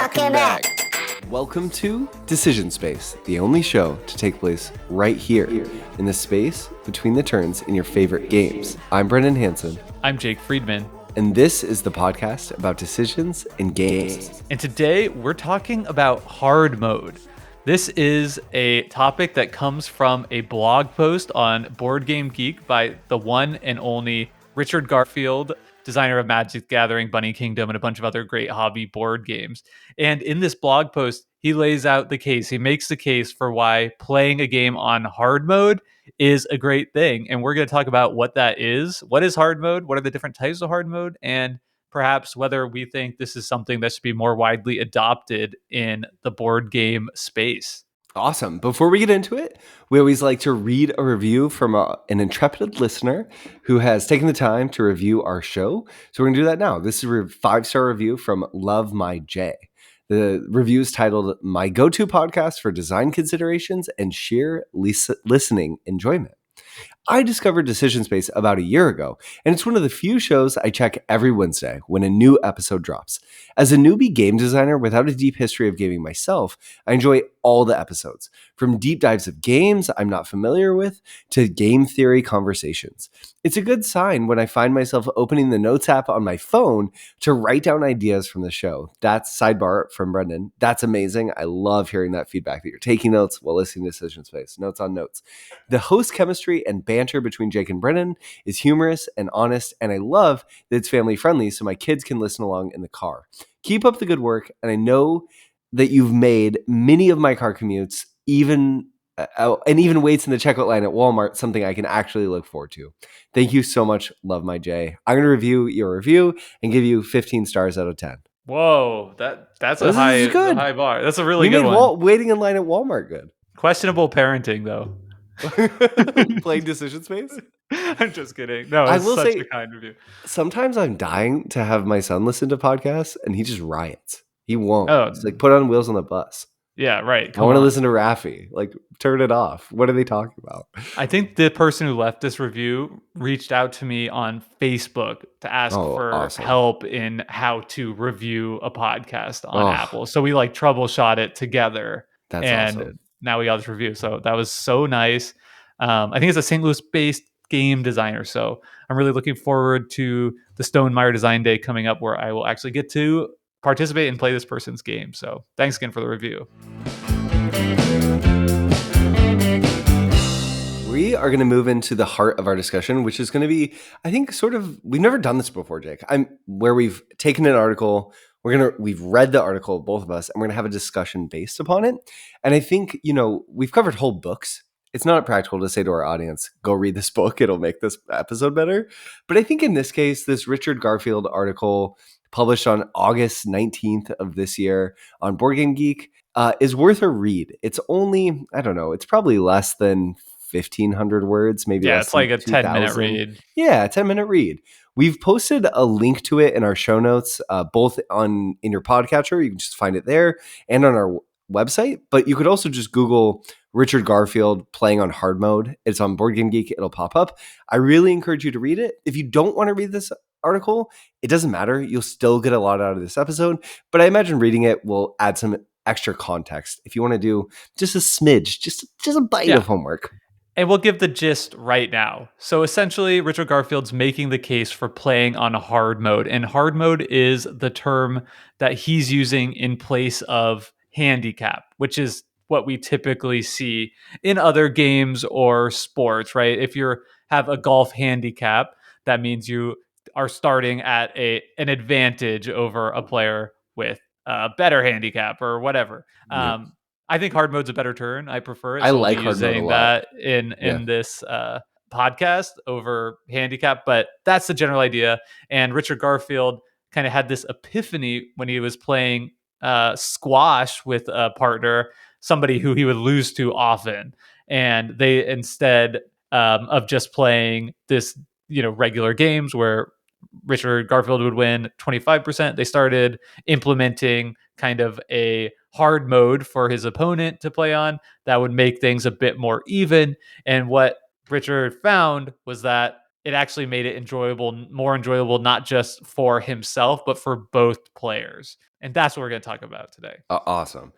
Welcome back. Welcome to Decision Space, the only show to take place right here in the space between the turns in your favorite games. I'm Brendan Hansen. I'm Jake Friedman. And this is the podcast about decisions in games. And today we're talking about hard mode. This is a topic that comes from a blog post on Board Game Geek by the one and only Richard Garfield, designer of Magic the Gathering, Bunny Kingdom, and a bunch of other great hobby board games. And in this blog post, he lays out the case. He makes the case for why playing a game on hard mode is a great thing. And we're going to talk about what that is. What is hard mode? What are the different types of hard mode? And perhaps whether we think this is something that should be more widely adopted in the board game space. Awesome. Before we get into it, we always like to read a review from an intrepid listener who has taken the time to review our show. So we're going to do that now. This is a 5-star review from Love My J. The review is titled My Go-To Podcast for Design Considerations and Sheer Listening Enjoyment. I discovered Decision Space about a year ago, and it's one of the few shows I check every Wednesday when a new episode drops. As a newbie game designer without a deep history of gaming myself, I enjoy all the episodes, from deep dives of games I'm not familiar with to game theory conversations. It's a good sign when I find myself opening the Notes app on my phone to write down ideas from the show. That's sidebar from Brendan. That's amazing. I love hearing that feedback that you're taking notes while listening to Decision Space. Notes on notes. The host chemistry and banter between Jake and Brennan is humorous and honest, and I love that it's family friendly so my kids can listen along in the car. Keep up the good work, and I know that you've made many of my car commutes even waits in the checkout line at Walmart something I can actually look forward to. Thank you so much, Love My J. I'm going to review your review and give you 15 stars out of 10. Whoa, that's a high bar. That's a really good one. Waiting in line at Walmart good. Questionable parenting, though. Playing Decision Space? I'm just kidding. No, it's such a kind review. Sometimes I'm dying to have my son listen to podcasts, and he just riots. He won't. Oh. It's like put on Wheels on the Bus. Yeah, right. I want to listen to Raffi. Like, turn it off. What are they talking about? I think the person who left this review reached out to me on Facebook to ask for help in how to review a podcast on Apple. So we troubleshot it together. That's awesome. Now we got this review. So that was so nice. I think it's a St. Louis-based game designer. So I'm really looking forward to the Stonemeyer Design Day coming up where I will actually get to participate and play this person's game. So thanks again for the review. We are going to move into the heart of our discussion, which is going to be, I think, we've never done this before, Jake. Where we've taken an article, we've read the article, both of us, and we're going to have a discussion based upon it. And I think, we've covered whole books. It's not practical to say to our audience, go read this book. It'll make this episode better. But I think in this case, this Richard Garfield article published on August 19th of this year on Board Game Geek is worth a read. It's only, it's probably less than 1,500 words, maybe. Yeah, less it's like a 2,000. 10-minute read. Yeah, a 10-minute read. We've posted a link to it in our show notes, both in your podcatcher. You can just find it there, and on our website. But you could also just Google Richard Garfield playing on hard mode. It's on Board Game Geek. It'll pop up. I really encourage you to read it. If you don't want to read this article, it doesn't matter. You'll still get a lot out of this episode. But I imagine reading it will add some extra context if you want to do just a smidge, just a bite of homework. And we'll give the gist right now. So essentially, Richard Garfield's making the case for playing on hard mode. And hard mode is the term that he's using in place of handicap, which is what we typically see in other games or sports, right? If you have a golf handicap, that means you are starting at an advantage over a player with a better handicap or whatever. Yep. I think hard mode's a better term. I prefer it. I so like we'll hard mode a lot. that in this podcast over handicap, but that's the general idea. And Richard Garfield kind of had this epiphany when he was playing squash with a partner, somebody who he would lose to often. And they, instead of just playing this, regular games where Richard Garfield would win 25%, they started implementing kind of a hard mode for his opponent to play on that would make things a bit more even. And what Richard found was that it actually made it more enjoyable, not just for himself, but for both players. And that's what we're going to talk about today. Awesome.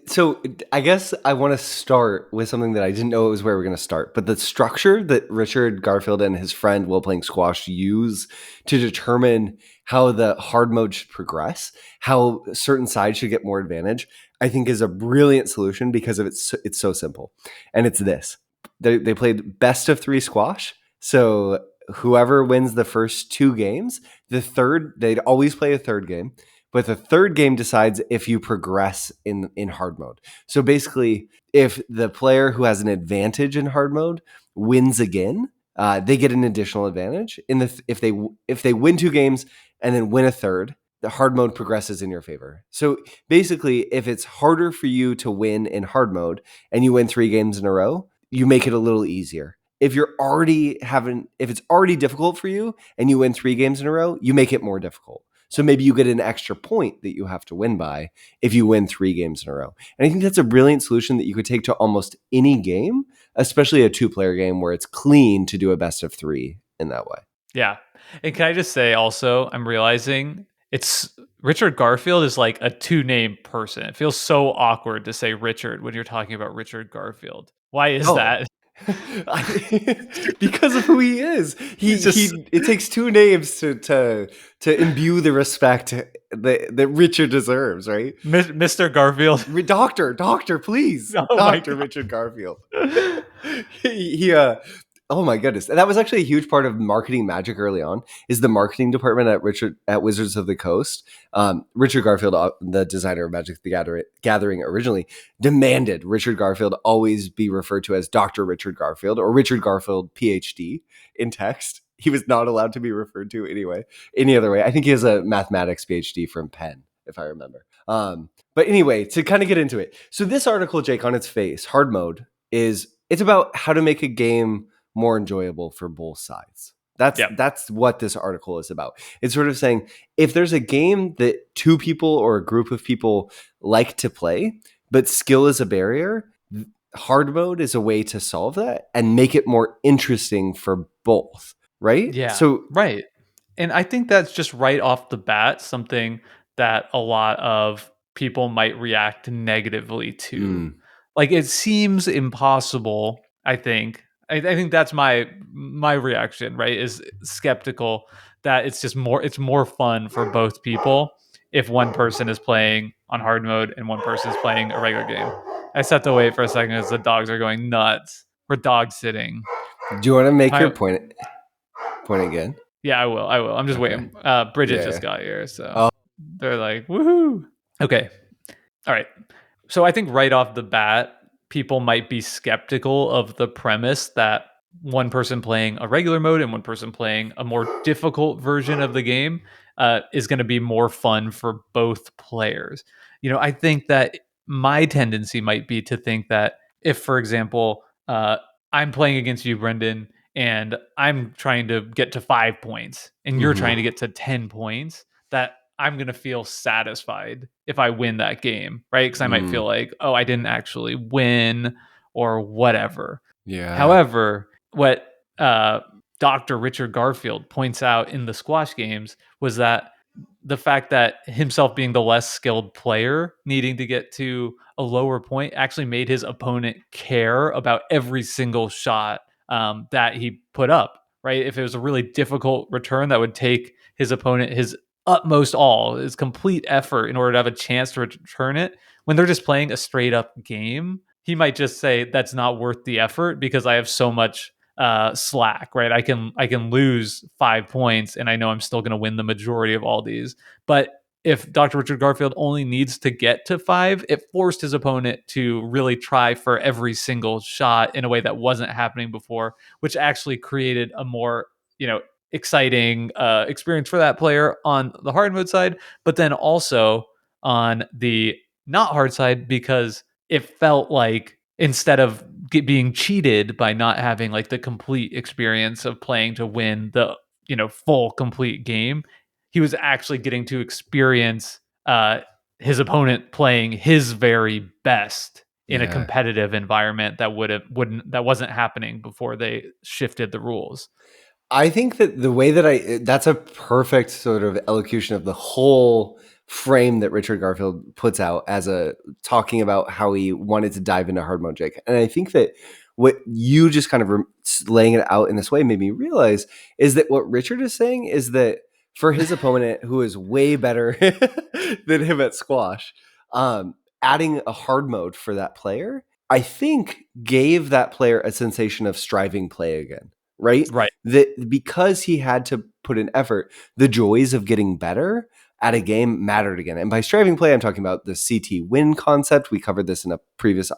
So I guess I want to start with something that I didn't know it was where we're going to start, but the structure that Richard Garfield and his friend while playing squash use to determine how the hard mode should progress, how certain sides should get more advantage, I think is a brilliant solution because of it's so simple. And it's this. They played best of 3 squash. So whoever wins the first 2 games, they'd always play a third game, but the third game decides if you progress in hard mode. So basically, if the player who has an advantage in hard mode wins again, they get an additional advantage. If they win 2 games and then win a third, the hard mode progresses in your favor. So basically, if it's harder for you to win in hard mode and you win 3 games in a row, you make it a little easier. If it's already difficult for you and you win 3 games in a row, you make it more difficult. So maybe you get an extra point that you have to win by if you win 3 games in a row. And I think that's a brilliant solution that you could take to almost any game, especially a 2-player game where it's clean to do a best of 3 in that way. Yeah. And can I just say also, I'm realizing it's Richard Garfield is like a 2-name person. It feels so awkward to say Richard when you're talking about Richard Garfield. Why is that? Because of who he is. It takes 2 names to imbue the respect that Richard deserves, right? Mr. Garfield. Doctor, please. Oh Dr. Richard Garfield. he Oh my goodness. That was actually a huge part of marketing magic early on, is the marketing department at Wizards of the Coast. Richard Garfield, the designer of Magic the Gathering originally, demanded Richard Garfield always be referred to as Dr. Richard Garfield or Richard Garfield PhD in text. He was not allowed to be referred to any other way. I think he has a mathematics PhD from Penn, if I remember. But anyway, to kind of get into it. So this article, Jake, on its face, hard mode, it's about how to make a game more enjoyable for both sides. That's what this article is about. It's sort of saying, if there's a game that 2 people or a group of people like to play, but skill is a barrier, hard mode is a way to solve that and make it more interesting for both, right? Yeah. So right. And I think that's just right off the bat something that a lot of people might react negatively to. Like, it seems impossible, I think. I think that's my reaction, right? Is skeptical that it's more fun for both people if one person is playing on hard mode and one person is playing a regular game. I just have to wait for a second as the dogs are going nuts. We're dog sitting. do you want to make your point again? Yeah, I will. I'm just waiting. Bridget just got here, so they're like, woohoo. Okay. All right. So I think right off the bat, people might be skeptical of the premise that one person playing a regular mode and one person playing a more difficult version of the game is going to be more fun for both players. I think that my tendency might be to think that if, for example, I'm playing against you, Brendan, and I'm trying to get to 5 points and you're trying to get to 10 points, that I'm going to feel satisfied if I win that game, right? Because I might feel like, oh, I didn't actually win or whatever. Yeah. However, what Dr. Richard Garfield points out in the squash games was that the fact that himself being the less skilled player needing to get to a lower point actually made his opponent care about every single shot that he put up, right? If it was a really difficult return that would take his opponent his his complete effort in order to have a chance to return it, when they're just playing a straight up game, he might just say that's not worth the effort because I have so much slack, right? I can lose 5 points and I know I'm still going to win the majority of all these. But if Dr. Richard Garfield only needs to get to 5, it forced his opponent to really try for every single shot in a way that wasn't happening before, which actually created a more, exciting experience for that player on the hard mode side, but then also on the not hard side, because it felt like instead of being cheated by not having like the complete experience of playing to win the full complete game, he was actually getting to experience his opponent playing his very best in a Yeah. competitive environment that wasn't happening before they shifted the rules. I think that the way that that's a perfect sort of elocution of the whole frame that Richard Garfield puts out as a talking about how he wanted to dive into hard mode, Jake. And I think that what you just kind of laying it out in this way made me realize is that what Richard is saying is that for his opponent, who is way better than him at squash, adding a hard mode for that player, I think gave that player a sensation of striving play again, right? Right. That because he had to put in effort, the joys of getting better at a game mattered again. And by striving play, I'm talking about the CT win concept. We covered this in a previous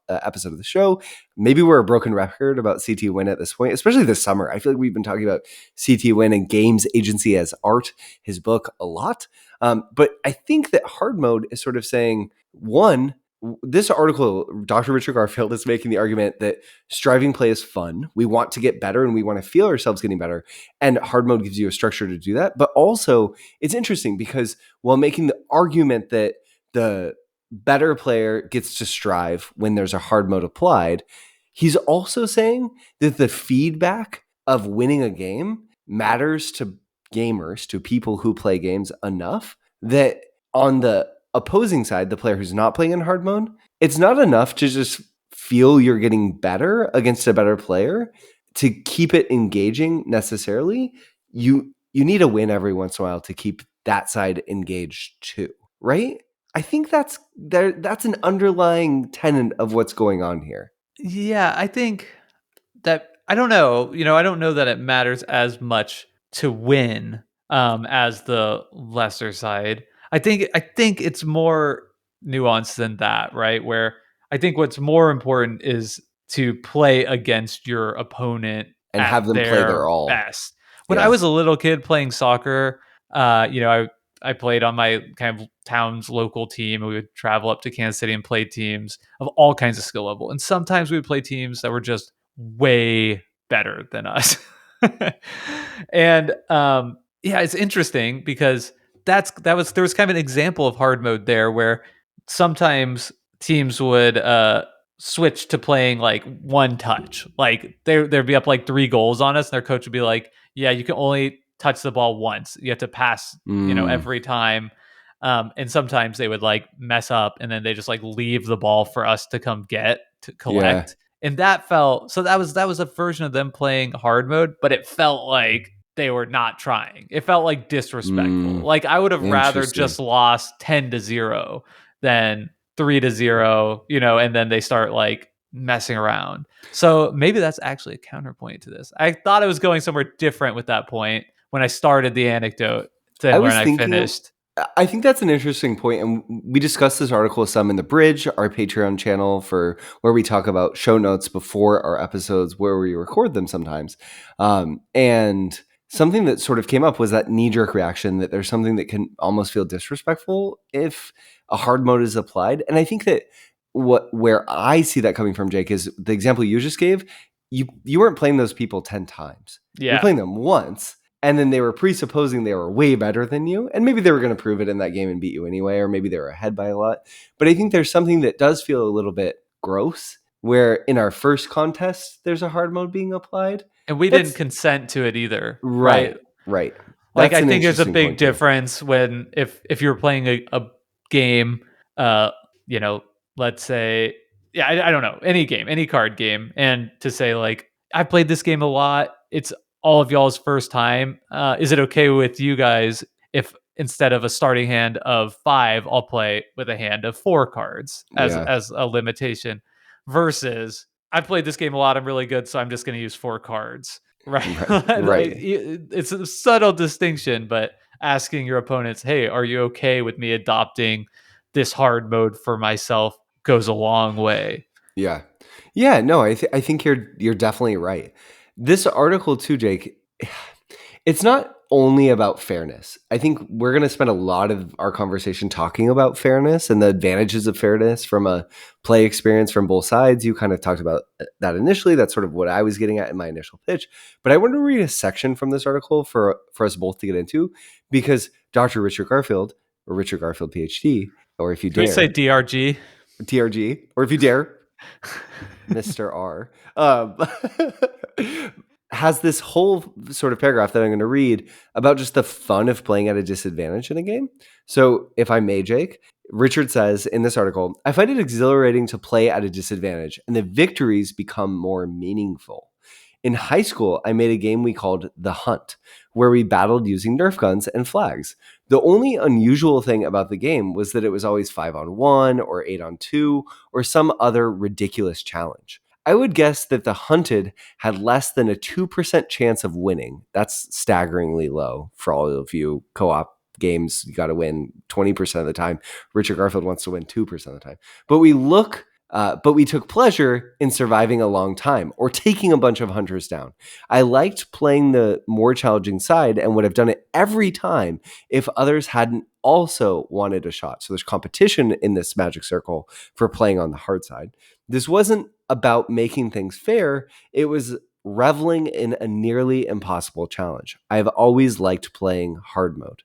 episode of the show. Maybe we're a broken record about CT win at this point, especially this summer. I feel like we've been talking about CT win and games agency as art, his book, a lot. But I think that hard mode is sort of saying, one, this article, Dr. Richard Garfield is making the argument that striving play is fun. We want to get better and we want to feel ourselves getting better. And hard mode gives you a structure to do that. But also, it's interesting because while making the argument that the better player gets to strive when there's a hard mode applied, he's also saying that the feedback of winning a game matters to gamers, to people who play games enough that on the opposing side, the player who's not playing in hard mode, it's not enough to just feel you're getting better against a better player to keep it engaging necessarily. You need a win every once in a while to keep that side engaged too, right? I think that's an underlying tenet of what's going on here. Yeah, I think that I don't know. I don't know that it matters as much to win as the lesser side. I think it's more nuanced than that, right? Where I think what's more important is to play against your opponent And at have them play their their all. best. When I Yeah. was a little kid playing soccer, I played on my kind of town's local team, and we would travel up to Kansas City and play teams of all kinds of skill level. And sometimes we would play teams that were just way better than us. And yeah, it's interesting because there was kind of an example of hard mode there where sometimes teams would switch to playing like one touch. Like there'd be up like 3 goals on us, and their coach would be like, "Yeah, you can only touch the ball once. You have to pass, Mm, every time." And sometimes they would like mess up, and then they just like leave the ball for us to come get to yeah. collect. And that was a version of them playing hard mode, but it felt like they were not trying. It felt like disrespectful. Mm, Like I would have rather interesting. just lost 10-0 than 3-0, and then they start like messing around. So maybe that's actually a counterpoint to this. I thought I was going somewhere different with that point when I started the anecdote I than when was I thinking, finished. I think that's an interesting point, and we discussed this article some in the bridge, our Patreon channel for where we talk about show notes before our episodes, where we record them sometimes. And something that sort of came up was that knee jerk reaction that there's something that can almost feel disrespectful if a hard mode is applied. And I think that where I see that coming from, Jake, is the example you just gave. You weren't playing those people 10 times. You're Yeah. playing them once, and then they were presupposing they were way better than you, and maybe they were going to prove it in that game and beat you anyway, or maybe they were ahead by a lot. But I think there's something that does feel a little bit gross where in our first contest there's a hard mode being applied. And we didn't That's consent to it either, right? right. Right. Like That's I an think there's a interesting big point too. difference when if you're playing a game, you know, let's say, yeah, I don't know, any game, any card game, and to say like, I played this game a lot. It's all of y'all's first time. Is it okay with you guys if instead of a starting hand of 5, I'll play with a hand of 4 cards as Yeah. a limitation, versus I played this game a lot. I'm really good, so I'm just going to use 4 cards. Right. Right. Like, Right. it's a subtle distinction, but asking your opponents, "Hey, are you okay with me adopting this hard mode for myself?" goes a long way. Yeah. Yeah, no, I think you're definitely right. This article too, Jake, it's not only about fairness. I think we're going to spend a lot of our conversation talking about fairness and the advantages of fairness from a play experience from both sides. You kind of talked about that initially. That's sort of what I was getting at in my initial pitch. But I want to read a section from this article for us both to get into because Dr. Richard Garfield, or Richard Garfield PhD, or if you Can we say dare, DRG? TRG, or if you dare, Mr. R, has this whole sort of paragraph that I'm going to read about just the fun of playing at a disadvantage in a game. So, if I may, Jake, Richard says in this article, I find it exhilarating to play at a disadvantage, and the victories become more meaningful. In high school, I made a game we called The Hunt, where we battled using Nerf guns and flags. The only unusual thing about the game was that it was always 5-on-1 or 8-on-2 or some other ridiculous challenge. I would guess that the hunted had less than a 2% chance of winning. That's staggeringly low for all of you co op games. You got to win 20% of the time. Richard Garfield wants to win 2% of the time. But we took pleasure in surviving a long time or taking a bunch of hunters down. I liked playing the more challenging side and would have done it every time if others hadn't also wanted a shot. So there's competition in this magic circle for playing on the hard side. This wasn't about making things fair. It was reveling in a nearly impossible challenge. I've always liked playing hard mode.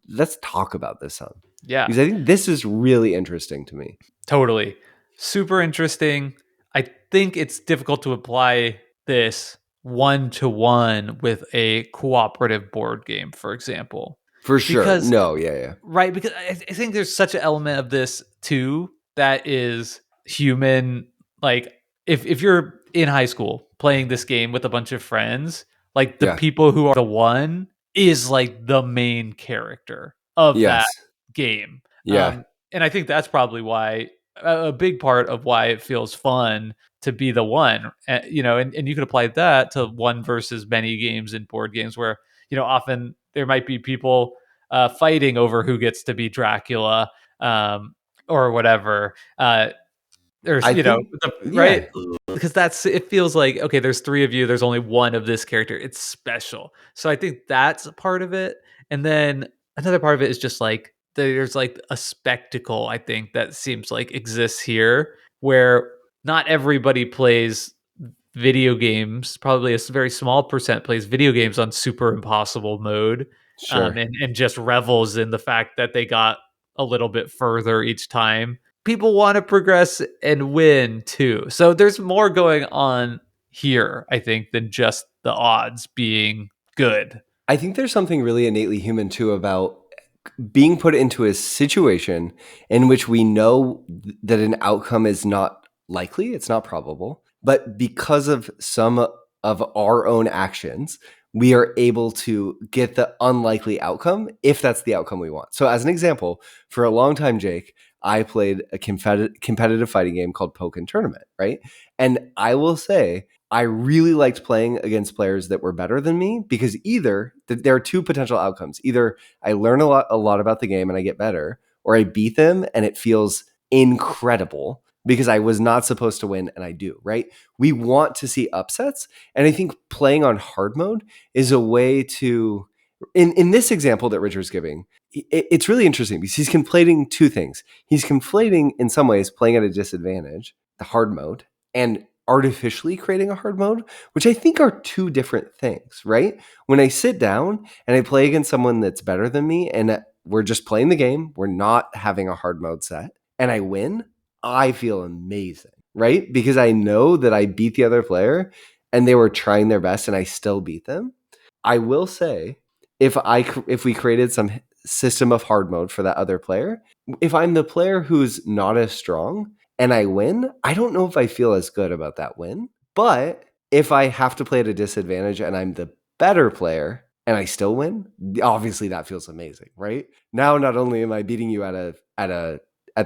Let's talk about this some. Yeah, Because I think this is really interesting to me. totally. Super interesting. I think it's difficult to apply this one to one with a cooperative board game, for example, For sure. because No, yeah, yeah. right, because I think there's such an element of this too that is human. Like if you're in high school playing this game with a bunch of friends, like the Yeah. people who are the one is like the main character of that Yes. game. Yeah. And I think that's probably why a big part of why it feels fun to be the one, and you could apply that to one versus many games in board games where, often there might be people fighting over who gets to be Dracula, or whatever. There's, I think, right? yeah, Because it feels like, okay, there's three of you, there's only one of this character. It's special. So I think that's a part of it. And then another part of it is just like there's like a spectacle, I think, that seems like exists here where not everybody plays video games. Probably a very small percent plays video games on super impossible mode, sure. and just revels in the fact that they got a little bit further each time. People want to progress and win too. So there's more going on here, I think, than just the odds being good. I think there's something really innately human too about being put into a situation in which we know that an outcome is not likely, it's not probable, but because of some of our own actions, we are able to get the unlikely outcome if that's the outcome we want. So, as an example, for a long time, Jake, I played a competitive fighting game called Pokken Tournament, right? And I will say, I really liked playing against players that were better than me because either there are two potential outcomes. Either I learn a lot about the game and I get better, or I beat them and it feels incredible because I was not supposed to win and I do, right? We want to see upsets. And I think playing on hard mode is a way to, in this example that Richard's giving, it's really interesting because he's conflating two things. He's conflating, in some ways, playing at a disadvantage, the hard mode, and artificially creating a hard mode, which I think are two different things, right? When I sit down and I play against someone that's better than me and we're just playing the game, we're not having a hard mode set, and I win, I feel amazing, right? Because I know that I beat the other player and they were trying their best and I still beat them. I will say, if we created some system of hard mode for that other player, if I'm the player who's not as strong and I win, I don't know if I feel as good about that win. But if I have to play at a disadvantage and I'm the better player and I still win, obviously that feels amazing, right? Now not only am I beating you at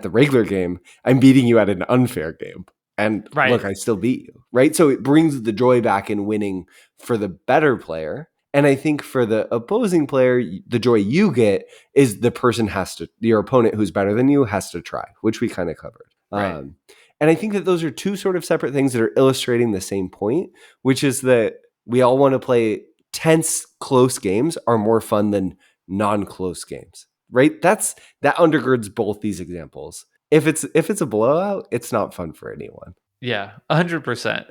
the regular game, I'm beating you at an unfair game. And Right. look, I still beat you, right? So it brings the joy back in winning for the better player. And I think for the opposing player, the joy you get is your opponent who's better than you has to try, which we kind of covered. Right. And I think that those are two sort of separate things that are illustrating the same point, which is that we all want to play tense, close games are more fun than non-close games, right? That undergirds both these examples. If it's a blowout, it's not fun for anyone. Yeah, 100%.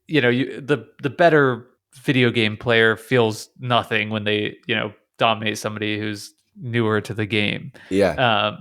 The better video game player feels nothing when they, dominate somebody who's newer to the game. Yeah.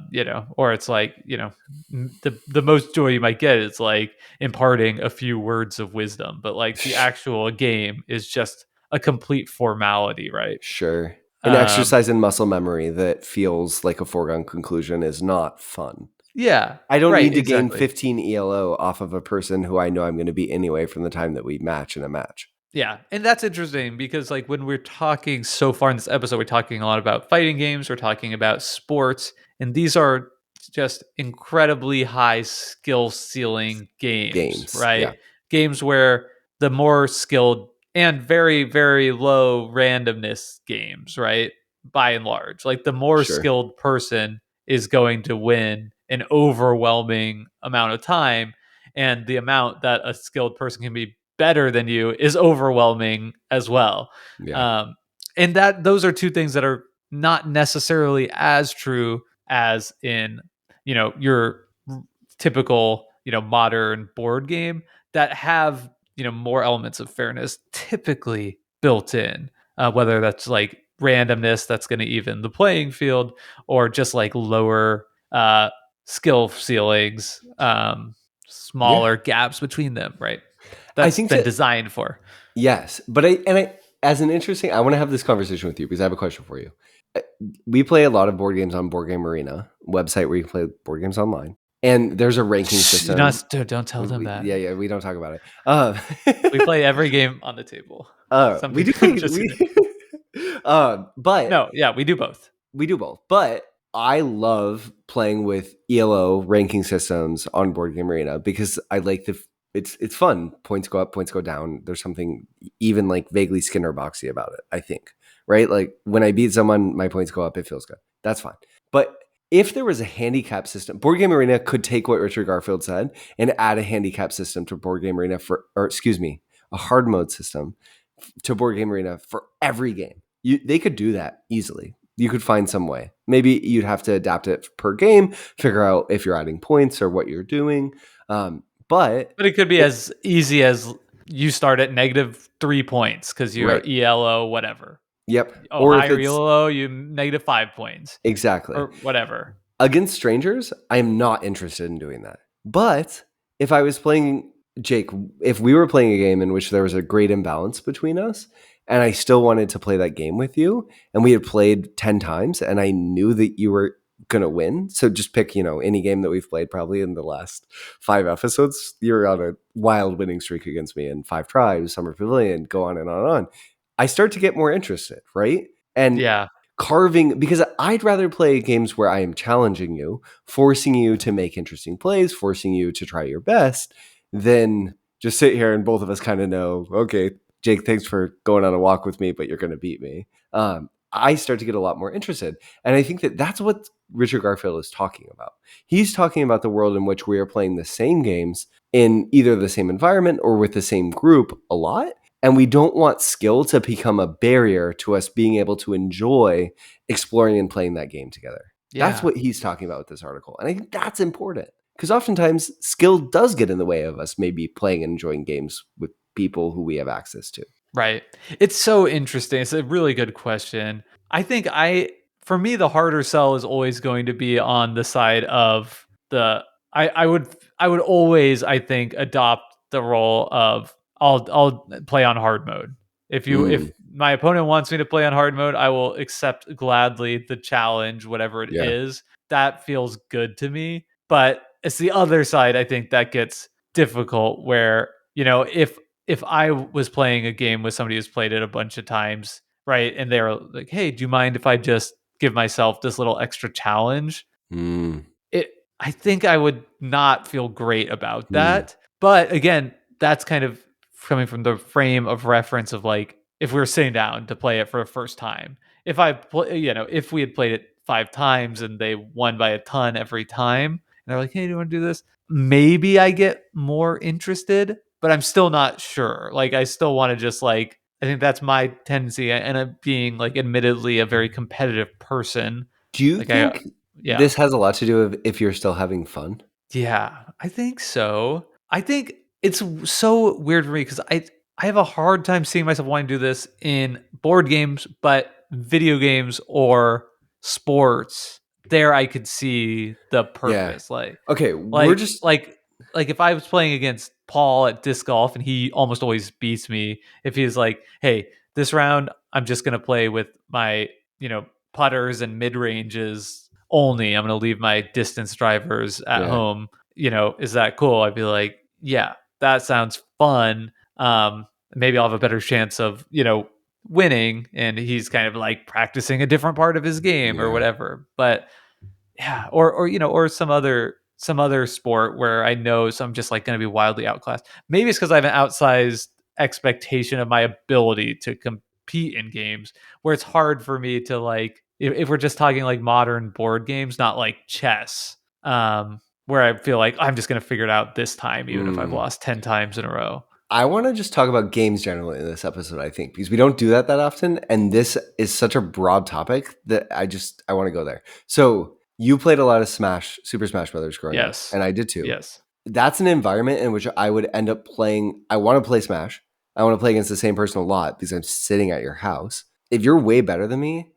Or it's like, the most joy you might get is like imparting a few words of wisdom, but like the actual game is just a complete formality, right? Sure. An Um, exercise in muscle memory that feels like a foregone conclusion is not fun. yeah, I don't right, need to gain exactly. 15 ELO off of a person who I know I'm gonna beat anyway from the time that we match in a match. Yeah, and that's interesting because like when we're talking so far in this episode, we're talking a lot about fighting games, we're talking about sports, and these are just incredibly high skill ceiling games, Games, right? yeah, Games where the more skilled and very, very low randomness games, right? By and large, like the more sure. skilled person is going to win an overwhelming amount of time, and the amount that a skilled person can be better than you is overwhelming as well. Yeah, Um, and that those are two things that are not necessarily as true as in your typical modern board game that have more elements of fairness typically built in, whether that's like randomness that's going to even the playing field or just like lower skill ceilings, yeah. smaller gaps between them, right? I That's think been that designed for. yes, but I as an interesting I wanna have this conversation with you because I have a question for you. Uh, we play a lot of board games on Board Game Arena, website where you can play board games online, and there's a ranking Shh, you're not, system. don't tell them that. Yeah, we don't talk about it. We play every game on the table. We Something do play just we but no, yeah, we do both. we do both. But I love playing with ELO ranking systems on Board Game Arena because I like it's fun. Points go up, points go down. There's something even like vaguely Skinner boxy about it, I think. Right? Like when I beat someone, my points go up, it feels good. That's fine. But if there was a handicap system, Board Game Arena could take what Richard Garfield said and add a handicap system to Board Game Arena or excuse me, a hard mode system to Board Game Arena for every game. They could do that easily. You could find some way. Maybe you'd have to adapt it per game, figure out if you're adding points or what you're doing. But But it could be it, as easy as you start at -3 points because you're right, ELO whatever. yep. Oh, Or if higher it's ELO, you -5 points exactly or whatever. against strangers, I am not interested in doing that. But if I was playing Jake, if we were playing a game in which there was a great imbalance between us, and I still wanted to play that game with you, and we had played 10 times, and I knew that you were going to win. So just pick, any game that we've played probably in the last 5 episodes. You're on a wild winning streak against me in Five Tribes, Summer Pavilion, go on and on and on. I start to get more interested, right? And Yeah, carving because I'd rather play games where I am challenging you, forcing you to make interesting plays, forcing you to try your best, than just sit here and both of us kind of know, okay, Jake, thanks for going on a walk with me, but you're going to beat me. I start to get a lot more interested. And I think that that's what Richard Garfield is talking about. He's talking about the world in which we are playing the same games in either the same environment or with the same group a lot, and we don't want skill to become a barrier to us being able to enjoy exploring and playing that game together. That's yeah. what he's talking about with this article. And I think that's important because oftentimes skill does get in the way of us maybe playing and enjoying games with people who we have access to. Right. It's so interesting. It's a really good question. I think for me, the harder sell is always going to be on the side of the, I would always, I think, adopt the role of I'll play on hard mode. If Mm, my opponent wants me to play on hard mode, I will accept gladly the challenge, whatever it yeah. is. That feels good to me. But it's the other side, I think, that gets difficult where, if I was playing a game with somebody who's played it a bunch of times, right? And they're like, "Hey, do you mind if I just give myself this little extra challenge?" Mm, It I think I would not feel great about mm. that. But again, that's kind of coming from the frame of reference of like if we were sitting down to play it for the first time. If we had played it 5 times and they won by a ton every time, and they're like, "Hey, do you want to do this?" Maybe I get more interested, but I'm still not sure. Like I still want to just like I think that's my tendency and being like admittedly a very competitive person. Do you Like I think yeah. this has a lot to do with if you're still having fun? Yeah, I think so. I think it's so weird for me because I have a hard time seeing myself wanting to do this in board games, but video games or sports, there I could see the Yeah. purpose. Like Okay, we're like just like like if I was playing against Paul at disc golf and he almost always beats me, if he's like, "Hey, this round I'm just going to play with my, putters and mid-ranges only. I'm going to leave my distance drivers at yeah. home." Is that cool? I'd be like, "Yeah, that sounds fun." Maybe I'll have a better chance of, winning, and he's kind of like practicing a different part of his game or Yeah. whatever. But yeah, or some other sport where I know so I'm just like going to be wildly outclassed. Maybe it's because I have an outsized expectation of my ability to compete in games where it's hard for me to like if we're just talking like modern board games, not like chess, where I feel like I'm just going to figure it out this time, even if I've Mm. lost 10 times in a row. I want to just talk about games generally in this episode, I think, because we don't do that often. And this is such a broad topic that I want to go there. So you played a lot of Super Smash Brothers growing up, Yes. and I did too. Yes. That's an environment in which I would end up playing. I want to play Smash. I want to play against the same person a lot because I'm sitting at your house. If you're way better than me,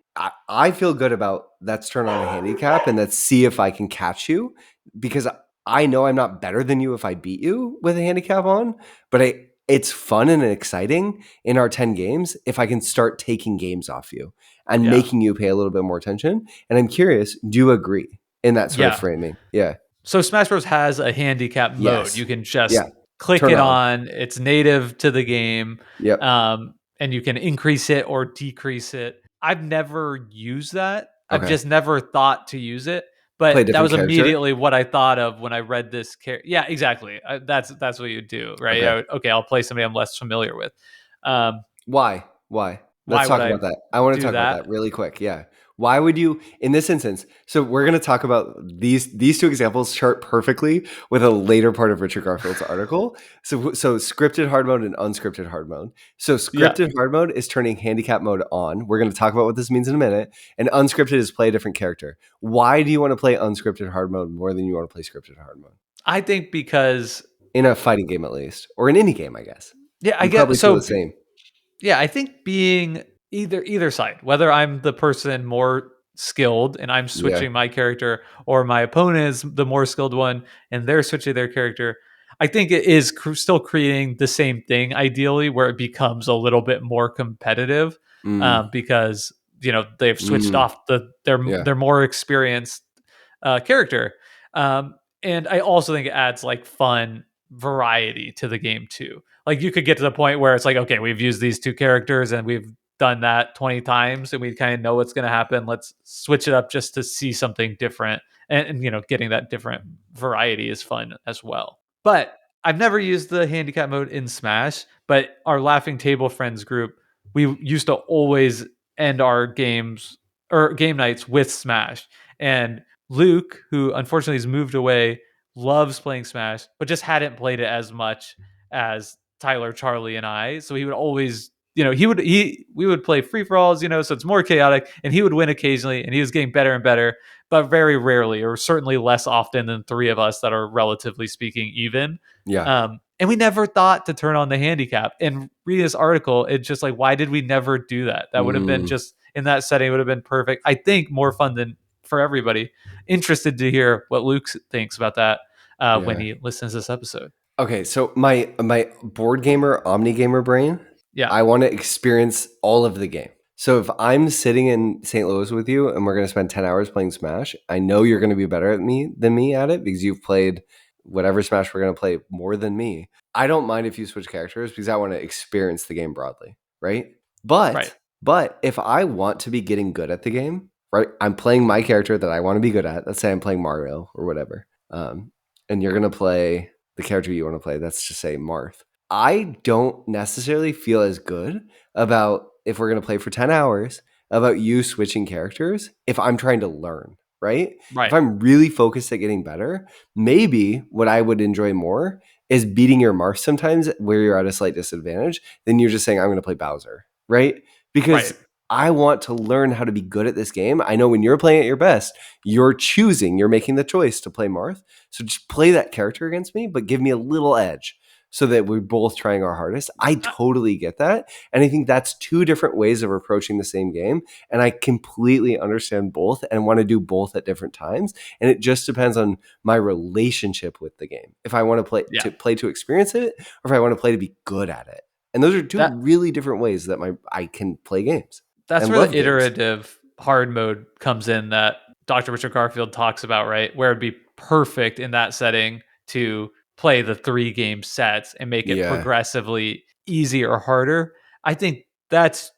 I feel good about let's turn on a handicap and let's see if I can catch you because I know I'm not better than you if I beat you with a handicap on, but it's fun and exciting in our 10 games if I can start taking games off you and Yeah. making you pay a little bit more attention. And I'm curious, do you agree in that sort of Yeah. framing? Yeah. So Smash Bros has a handicap mode. Yes. You can just Yeah. click Turn it on. on. It's native to the game, Yep. and you can increase it or decrease it. I've never used that. I've Okay. just never thought to use it. Play a But that different was character. immediately what I thought of when I read this character. Yeah, exactly. That's what you do, right? Okay. Okay, I'll play somebody I'm less familiar with. Um, Why? Why? why Let's would talk I about that. I want to do talk about that? that really quick. Yeah. Why would you in this instance? So we're going to talk about these two examples chart perfectly with a later part of Richard Garfield's article. So scripted hard mode and unscripted hard mode. So Yeah. scripted hard mode is turning handicap mode on. We're going to talk about what this means in a minute. And unscripted is play a different character. Why do you want to play unscripted hard mode more than you want to play scripted hard mode? I think because In a fighting game at least, or in any game, I guess. yeah, I You get probably feel the so same. yeah, I think being either side, whether I'm the person more skilled and I'm Yeah. switching my character, or my opponent is the more skilled one and they're switching their character, I think it is still creating the same thing ideally, where it becomes a little bit more competitive, Mm, because they've switched mm, off their yeah. their more experienced character. And I also think it adds like fun variety to the game too. Like you could get to the point where it's like, okay, we've used these two characters and we've done that 20 times and we kind of know what's going to happen. Let's switch it up just to see something different. And getting that different variety is fun as well. But I've never used the handicap mode in Smash, but our Laughing Table Friends group, we used to always end our games or game nights with Smash. And Luke, who unfortunately has moved away, loves playing Smash, but just hadn't played it as much as Tyler, Charlie, and I. So he would always, we would play free for alls, so it's more chaotic, and he would win occasionally, and he was getting better and better, but very rarely, or certainly less often than three of us that are relatively speaking even. Yeah. And we never thought to turn on the handicap. And reading this article, it's just like, why did we never do that? That would have been Mm, just in that setting, would have been perfect. I think more fun than for everybody. Interested to hear what Luke thinks about that when yeah. he listens to this episode. Okay, so my board gamer, omni gamer brain, Yeah, I want to experience all of the game. So if I'm sitting in St. Louis with you and we're going to spend 10 hours playing Smash, I know you're going to be better than me at it because you've played whatever Smash we're going to play more than me. I don't mind if you switch characters because I want to experience the game broadly, right? right, But if I want to be getting good at the game, right? I'm playing my character that I want to be good at. Let's say I'm playing Mario or whatever. And you're going to play the character you want to play. Let's just say Marth. I don't necessarily feel as good about if we're going to play for 10 hours about you switching characters if I'm trying to learn, right? If right, I'm really focused at getting better, maybe what I would enjoy more is beating your Marth sometimes where you're at a slight disadvantage than you're just saying, I'm going to play Bowser, right? Because right, I want to learn how to be good at this game. I know when you're playing at your best, you're making the choice to play Marth. So just play that character against me, but give me a little edge. so that we're both trying our hardest. I totally get that. And I think that's two different ways of approaching the same game. And I completely understand both and want to do both at different times. And it just depends on my relationship with the game. If I want Yeah. to play to experience it, or if I want to play to be good at it. And those are two That really different ways that I can play games that's and where love the games. iterative hard mode comes in that Dr. Richard Garfield talks about, right? Where it'd be perfect in that setting to play the 3 game sets and make it Yeah. progressively easier or harder. I think that's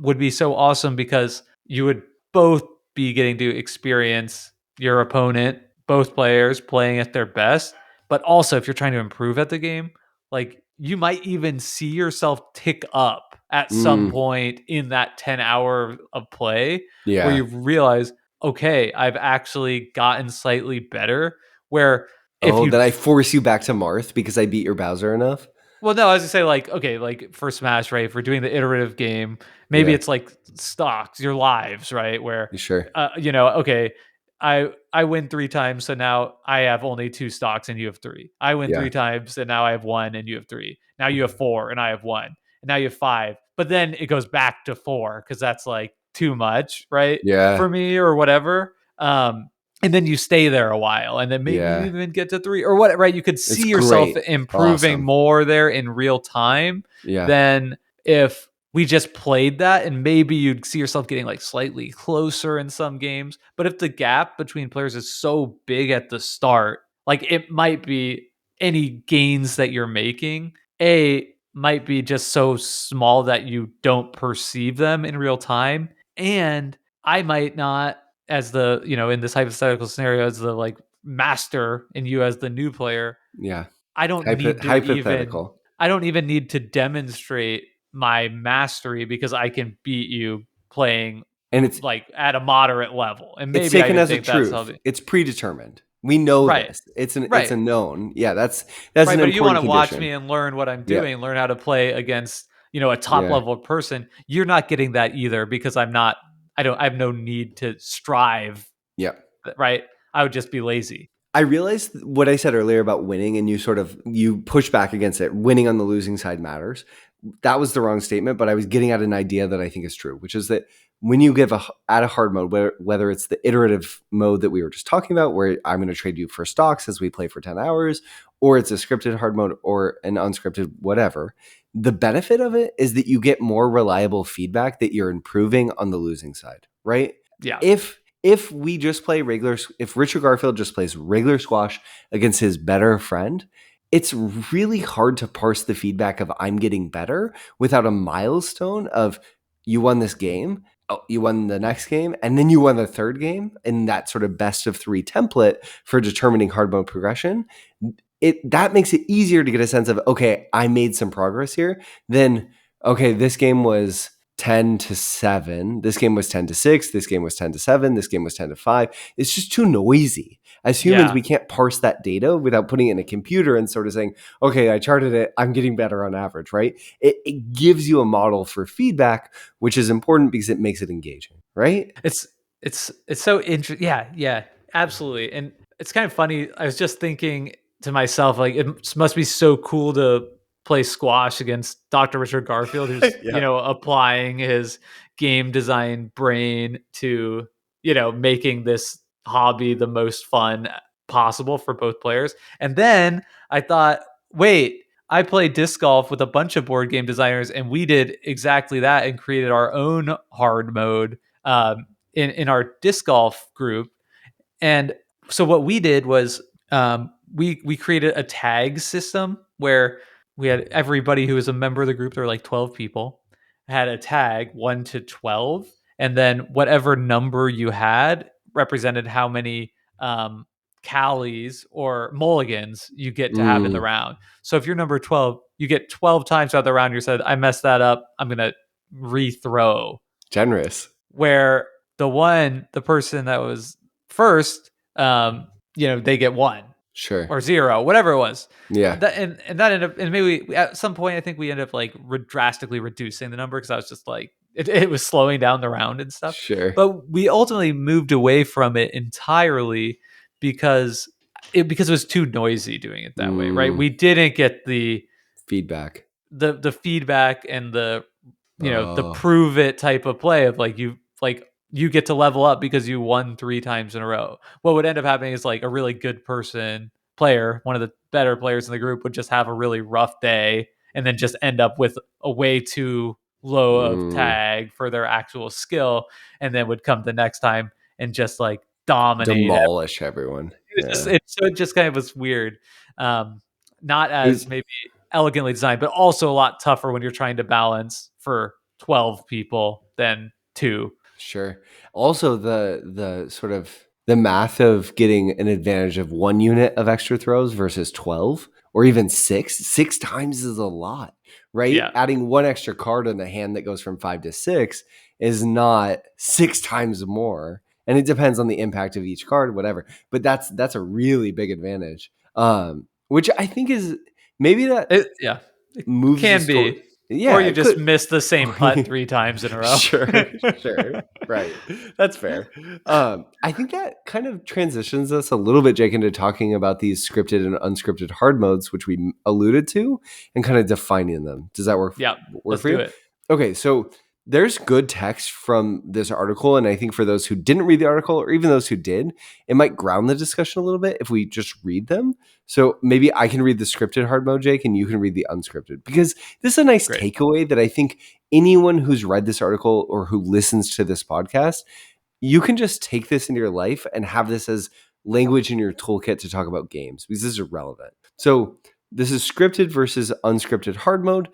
would be so awesome because you would both be getting to experience your opponent, both players playing at their best, but also if you're trying to improve at the game, like you might even see yourself tick up at some Mm, point in that 10 hour of play where yeah. you realize, okay, I've actually gotten slightly better. Where if Oh, you then I force you back to Marth because I beat your Bowser enough? well, no, I was gonna say like, okay, like for Smash, right? If we're doing the iterative game, maybe Yeah. it's like stocks, your lives, right? Where, You sure? okay, I win 3 times, so now I have only 2 stocks and you have 3. I win Yeah. 3 times and now I have 1 and you have 3. Now you have 4 and I have 1. And now you have 5. But then it goes back to 4 because that's like too much, right? Yeah. For me or whatever. And then you stay there a while and then maybe you Yeah. even get to 3 or what, right? You could It's see yourself great. improving Awesome. more there in real time Yeah. than if we just played that, and maybe you'd see yourself getting like slightly closer in some games. But if the gap between players is so big at the start, like it might be any gains that you're making, might be just so small that you don't perceive them in real time. And I might not, as the, in this hypothetical scenario, as the like master and you as the new player, Yeah. I don't need to even Hypothetical. I don't even need to demonstrate my mastery because I can beat you playing And it's like at a moderate level. And it's maybe I taken even as a think that's how truth. It's predetermined. We know right. this. It's Right. a known. Yeah, that's Right. an But if you want important to watch condition. me and learn what I'm Yeah. doing, learn how to play against, a top Yeah. level person, you're not getting that either because I have no need to strive, Yeah. right? I would just be lazy. I realized what I said earlier about winning and you push back against it. Winning on the losing side matters. That was the wrong statement, but I was getting at an idea that I think is true, which is that when you at a hard mode, whether it's the iterative mode that we were just talking about, where I'm going to trade you for stocks as we play for 10 hours, or it's a scripted hard mode or an unscripted, whatever, the benefit of it is that you get more reliable feedback that you're improving on the losing side, right? Yeah. If we just play if Richard Garfield just plays regular squash against his better friend, it's really hard to parse the feedback of I'm getting better without a milestone of you won this game, oh, you won the next game, and then you won the third game in that sort of best of 3 template for determining hard mode progression. That makes it easier to get a sense of, okay, I made some progress here. Then, okay, this game was 10-7. This game was 10-6. This game was 10-7. This game was 10-5. It's just too noisy. As humans, Yeah. we can't parse that data without putting it in a computer and sort of saying, okay, I charted it. I'm getting better on average, right? It gives you a model for feedback, which is important because it makes it engaging, right? It's so interesting. Yeah, yeah, absolutely. And it's kind of funny. I was just thinking to myself, like, it must be so cool to play squash against Dr. Richard Garfield, who's Yeah. applying his game design brain to making this hobby the most fun possible for both players. And then I thought, wait. I played disc golf with a bunch of board game designers, and we did exactly that and created our own hard mode. In our disc golf group. And so what we did was we created a tag system where we had everybody who was a member of the group. There were like 12 people had a tag 1 to 12, and then whatever number you had represented how many callies or mulligans you get to have in the Mm, round. So if you're number 12, you get 12 times out of the round. You said, I messed that up, I'm gonna rethrow. generous. Where the person that was first, they get 1 Sure. or 0, whatever it was. Yeah. That ended up, and maybe at some point I think we ended up like drastically reducing the number because I was just like it was slowing down the round and stuff. Sure. But we ultimately moved away from it entirely because it was too noisy doing it that way, right? Mm, We didn't get the feedback. the feedback and the Oh, prove it type of play of you get to level up because you won 3 times in a row. What would end up happening is like a really good player, one of the better players in the group, would just have a really rough day and then just end up with a way too low of mm, tag for their actual skill, and then would come the next time and just like dominate. demolish everyone. Yeah. It just kind of was weird. Um, Not It was as maybe elegantly designed, but also a lot tougher when you're trying to balance for 12 people than two. Sure. Also, the sort of the math of getting an advantage of 1 unit of extra throws versus 12 or even 6. 6 times is a lot, right? Yeah. Adding 1 extra card in the hand that goes from 5 to 6 is not 6 times more. And it depends on the impact of each card, whatever. But that's a really big advantage. Which I think is maybe that Yeah. It moves the can story. be. Or Yeah, you it just could. miss the same Or putt 3 times in a row. sure, sure. Right. That's fair. I think that kind of transitions us a little bit, Jake, into talking about these scripted and unscripted hard modes, which we alluded to, and kind of defining them. Does that Yeah. work Let's for do you? it. Okay, so there's good text from this article, and I think for those who didn't read the article, or even those who did, it might ground the discussion a little bit if we just read them. So maybe I can read the scripted hard mode, Jake, and you can read the unscripted, because this is a nice Great. takeaway that I think anyone who's read this article or who listens to this podcast, you can just take this into your life and have this as language in your toolkit to talk about games because this is relevant. So this is scripted versus unscripted hard mode.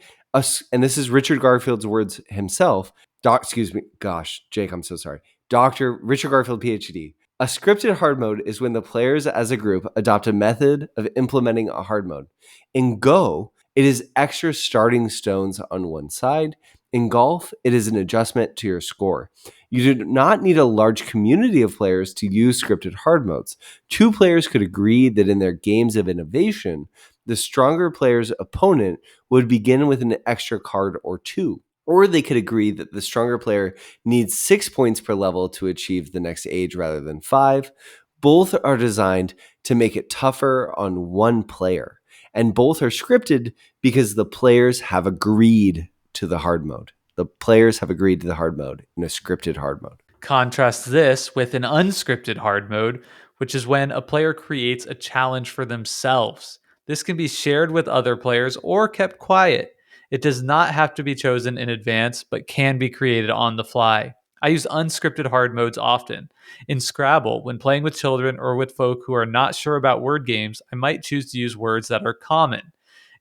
And this is Richard Garfield's words himself. Excuse me. Gosh, Jake, I'm so sorry. Dr. Richard Garfield, PhD. A scripted hard mode is when the players as a group adopt a method of implementing a hard mode. In Go, it is extra starting stones on one side. In golf, it is an adjustment to your score. You do not need a large community of players to use scripted hard modes. 2 players could agree that in their games of innovation, the stronger player's opponent would begin with an extra card or 2. Or they could agree that the stronger player needs 6 points per level to achieve the next age rather than 5. Both are designed to make it tougher on one player. And both are scripted because the players have agreed to the hard mode. The players have agreed to the hard mode in a scripted hard mode. Contrast this with an unscripted hard mode, which is when a player creates a challenge for themselves. This can be shared with other players or kept quiet. It does not have to be chosen in advance, but can be created on the fly. I use unscripted hard modes often. In Scrabble, when playing with children or with folk who are not sure about word games, I might choose to use words that are common.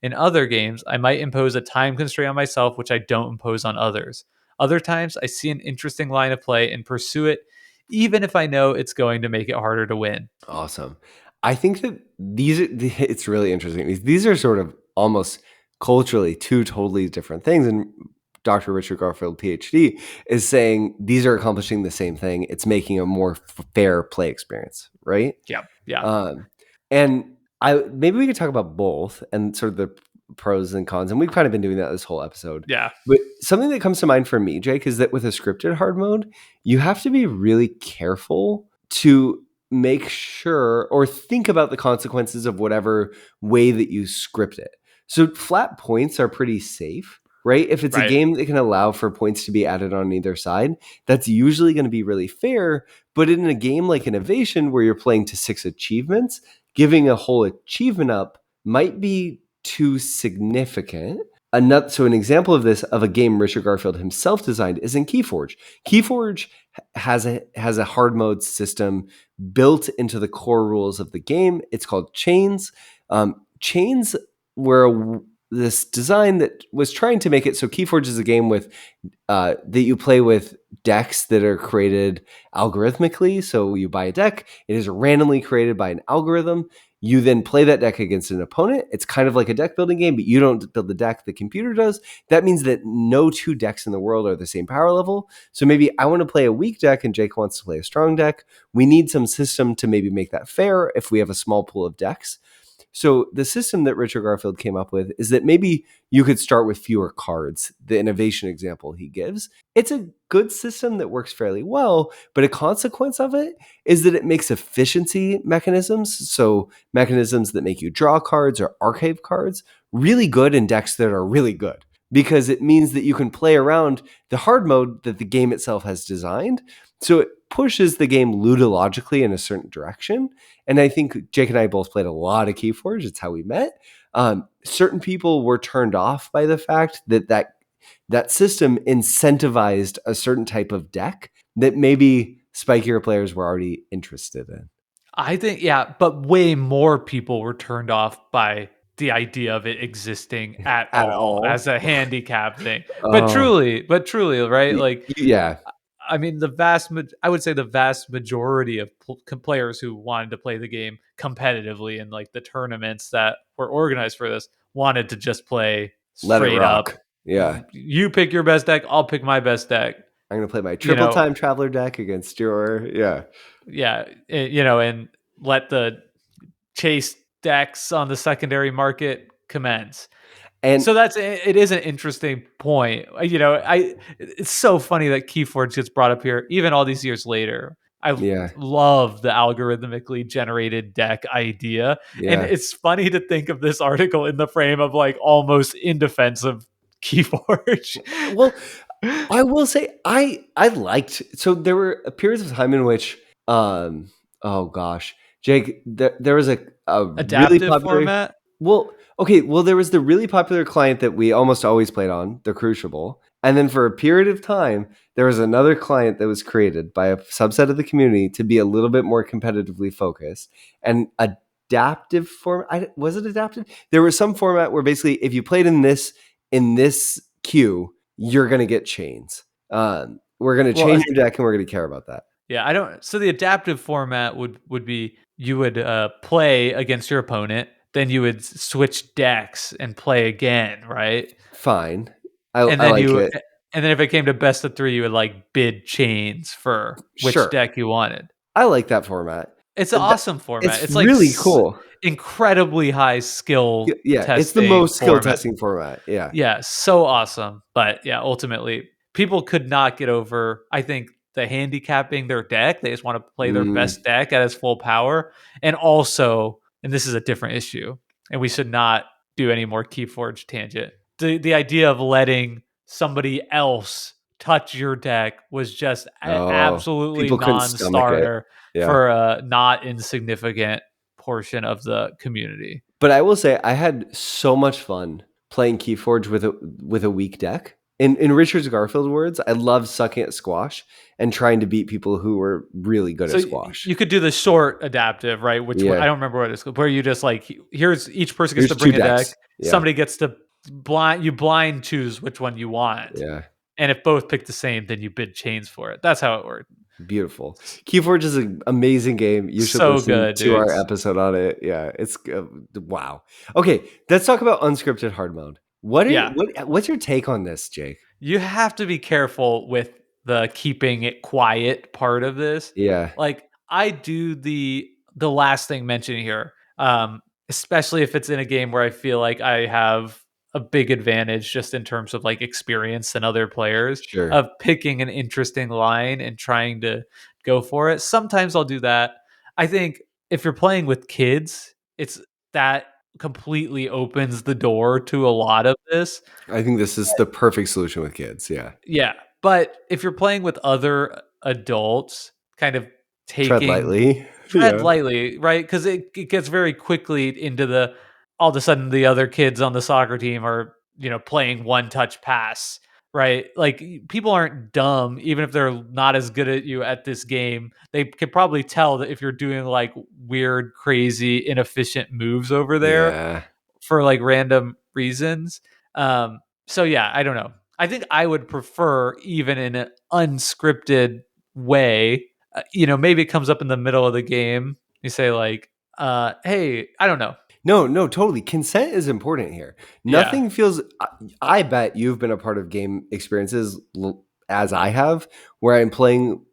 In other games, I might impose a time constraint on myself, which I don't impose on others. Other times, I see an interesting line of play and pursue it, even if I know it's going to make it harder to win. Awesome. I think that it's really interesting. These are sort of almost culturally 2 totally different things. And Dr. Richard Garfield, PhD, is saying these are accomplishing the same thing. It's making a more fair play experience, right? Yeah, yeah, Um, and I maybe we could talk about both and sort of the pros and cons. And we've kind of been doing that this whole episode. yeah. But something that comes to mind for me, Jake, is that with a scripted hard mode, you have to be really careful to make sure or think about the consequences of whatever way that you script it. So flat points are pretty safe, right? If it's a Right. game that can allow for points to be added on either side, that's usually going to be really fair. But in a game like Innovation, where you're playing to 6 achievements, giving a whole achievement up might be too significant. So an example of this of a game Richard Garfield himself designed is in Keyforge. Keyforge has a hard mode system built into the core rules of the game. It's called Chains. Chains were this design that was trying to make it so Keyforge is a game with that you play with decks that are created algorithmically. So you buy a deck, it is randomly created by an algorithm. You then play that deck against an opponent. It's kind of like a deck building game, but you don't build the deck, the computer does. That means that no 2 decks in the world are the same power level. So maybe I want to play a weak deck and Jake wants to play a strong deck. We need some system to maybe make that fair if we have a small pool of decks. So the system that Richard Garfield came up with is that maybe you could start with fewer cards, the innovation example he gives. It's a good system that works fairly well, but a consequence of it is that it makes efficiency mechanisms, so mechanisms that make you draw cards or archive cards, really good in decks that are really good, because it means that you can play around the hard mode that the game itself has designed. So it pushes the game ludologically in a certain direction. And I think Jake and I both played a lot of Keyforge. It's how we met. Certain people were turned off by the fact that system incentivized a certain type of deck that maybe spikier players were already interested in. I think, yeah, but way more people were turned off by the idea of it existing at At all all. as a handicap thing. Oh, But truly, right? Like, yeah. I mean, I would say the vast majority of players who wanted to play the game competitively in like the tournaments that were organized for this wanted to just play Let it straight up. rock. Yeah. You pick your best deck, I'll pick my best deck. I'm going to play my You triple know, time traveler deck against your. Yeah. yeah, and let the chase decks on the secondary market commence. And So it is an interesting point. It's so funny that Keyforge gets brought up here even all these years later. I yeah. love the algorithmically generated deck idea. And Yeah. it's funny to think of this article in the frame of like almost in defense of Keyforge. Well, I will say I liked, so there were periods of time in which oh gosh, Jake, there was a really Adaptive popular, format. well, okay, well, there was the really popular client that we almost always played on, the Crucible. And then for a period of time, there was another client that was created by a subset of the community to be a little bit more competitively focused. And adaptive format, was it adaptive? There was some format where basically if you played in this queue, you're going to get chains. We're going to Well, change your deck and we're going to care about that. yeah, I don't. So the adaptive format would be you would play against your opponent, then you would switch decks and play again, right? Fine. And I then like it. if it came to best of three, you would like bid chains for which Sure. deck you wanted. I like that format. It's an awesome format. It's It's like really cool. incredibly high skill Yeah, it's the testing most skill format. testing format. Yeah. Yeah, so awesome. But yeah, ultimately, people could not get over, I think, the handicapping their deck. They just want to play their Mm, best deck at its full power. And also, and this is a different issue, and we should not do any more Keyforge tangent. The idea of letting somebody else touch your deck was just oh, absolutely people couldn't stomach it. non-starter Yeah. for a not insignificant portion of the community. But I will say I had so much fun playing Keyforge with a weak deck. In Richard Garfield words, I love sucking at squash and trying to beat people who were really good So at squash. you could do the short adaptive, right? Which I Yeah. don't remember what it's called, where you just like here's each person gets Here's to two bring a deck. decks. Yeah. Somebody gets to blind choose which one you want, Yeah. and if both pick the same, then you bid chains for it. That's how it worked. Beautiful. Keyforge is an amazing game. You should So listen good, to our dudes. episode on it. Yeah, it's wow. Okay, let's talk about unscripted hard mode. Yeah, What's your take on this, Jake? you have to be careful with the keeping it quiet part of this. Yeah, Like I do the last thing mentioned here, especially if it's in a game where I feel like I have a big advantage just in terms of like experience than other players sure. of picking an interesting line and trying to go for it. Sometimes I'll do that. I think if you're playing with kids, it's that completely opens the door to a lot of this. I think this is the perfect solution with kids. Yeah, Yeah, but if you're playing with other adults, kind of tread taking lightly. tread Yeah, lightly, right? Because it gets very quickly into the all of a sudden the other kids on the soccer team are playing one touch pass, right? Like people aren't dumb, even if they're not as good at you at this game. They can probably tell that if you're doing like weird, crazy, inefficient moves over there yeah. for like random reasons. So yeah, I don't know. I think I would prefer even in an unscripted way. Maybe it comes up in the middle of the game. You say like, "Hey, I don't know." No, no, totally. Consent is important here. Yeah. Nothing feels. I bet you've been a part of game experiences as I have, where I'm playing.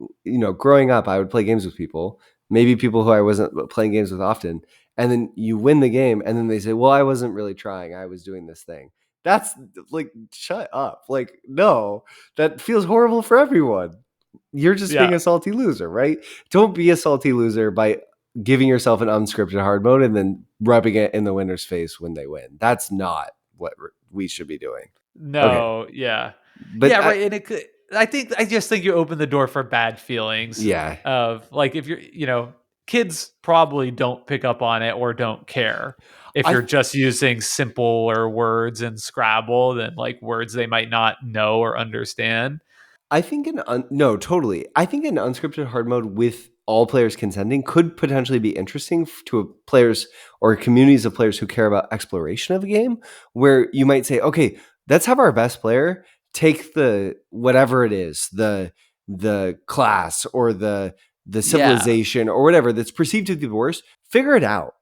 Growing up, I would play games with people, maybe people who I wasn't playing games with often, and then you win the game, and then they say, "Well, I wasn't really trying. I was doing this thing." That's like, shut up. Like, no, that feels horrible for everyone. You're just Yeah. being a salty loser, right? Don't be a salty loser by giving yourself an unscripted hard mode and then rubbing it in the winner's face when they win. That's not what we should be doing. Okay. No, yeah. But Yeah, right, and it could I just think you open the door for bad feelings yeah, of, like, if you're kids probably don't pick up on it or don't care. If I you're just using simpler words in Scrabble than, like, words they might not know or understand. I think no, totally. I think an unscripted hard mode with all players consenting could potentially be interesting to players or communities of players who care about exploration of a game, where you might say, okay, let's have our best player take the whatever it is, the class or the Yeah, civilization or whatever that's perceived to be the worst, figure it out.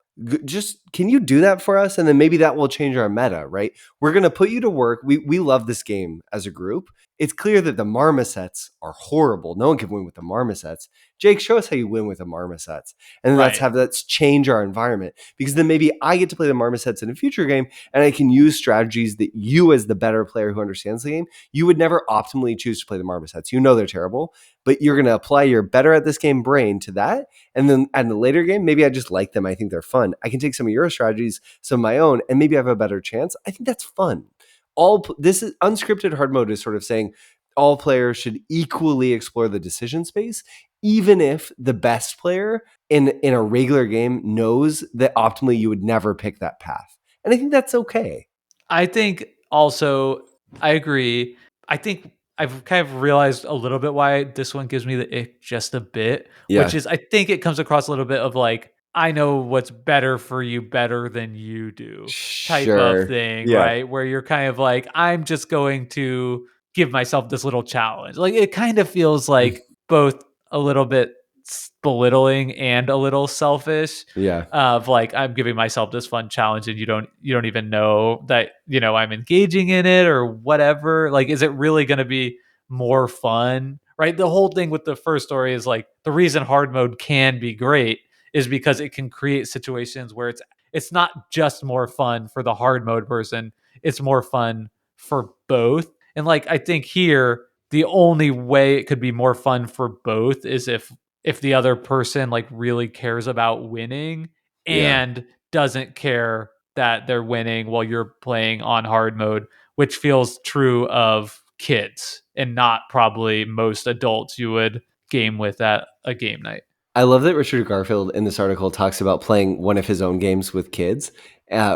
Just can you do that for us? And then maybe that will change our meta, right? We're gonna put you to work. We love this game as a group. It's clear that the marmosets are horrible. No one can win with the marmosets. Jake, show us how you win with the marmosets. And then right. let's change our environment. Because then maybe I get to play the marmosets in a future game and I can use strategies that you, as the better player who understands the game, you would never optimally choose to play the marmosets. You know they're terrible, but you're going to apply your better at this game brain to that. And then at the later game, maybe I just like them. I think they're fun. I can take some of your strategies, some of my own, and maybe I have a better chance. I think that's fun. This is unscripted hard mode is sort of saying all players should equally explore the decision space, even if the best player in a regular game knows that optimally you would never pick that path. And I think that's okay. I think also I agree. I think I've kind of realized a little bit why this one gives me the ick just a bit, which Yeah. is I think it comes across a little bit of like, I know what's better for you better than you do type of Sure. thing, Yeah. right? Where you're kind of like, I'm just going to give myself this little challenge. Like it kind of feels like both a little bit belittling and a little selfish Yeah. of like I'm giving myself this fun challenge and you don't even know that I'm engaging in it or whatever. Like is it really going to be more fun, right? The whole thing with the first story is like the reason hard mode can be great is because it can create situations where it's not just more fun for the hard mode person, it's more fun for both. And like I think here the only way it could be more fun for both is if the other person like really cares about winning Yeah. and doesn't care that they're winning while you're playing on hard mode, which feels true of kids and not probably most adults you would game with at a game night. I love that Richard Garfield in this article talks about playing one of his own games with kids,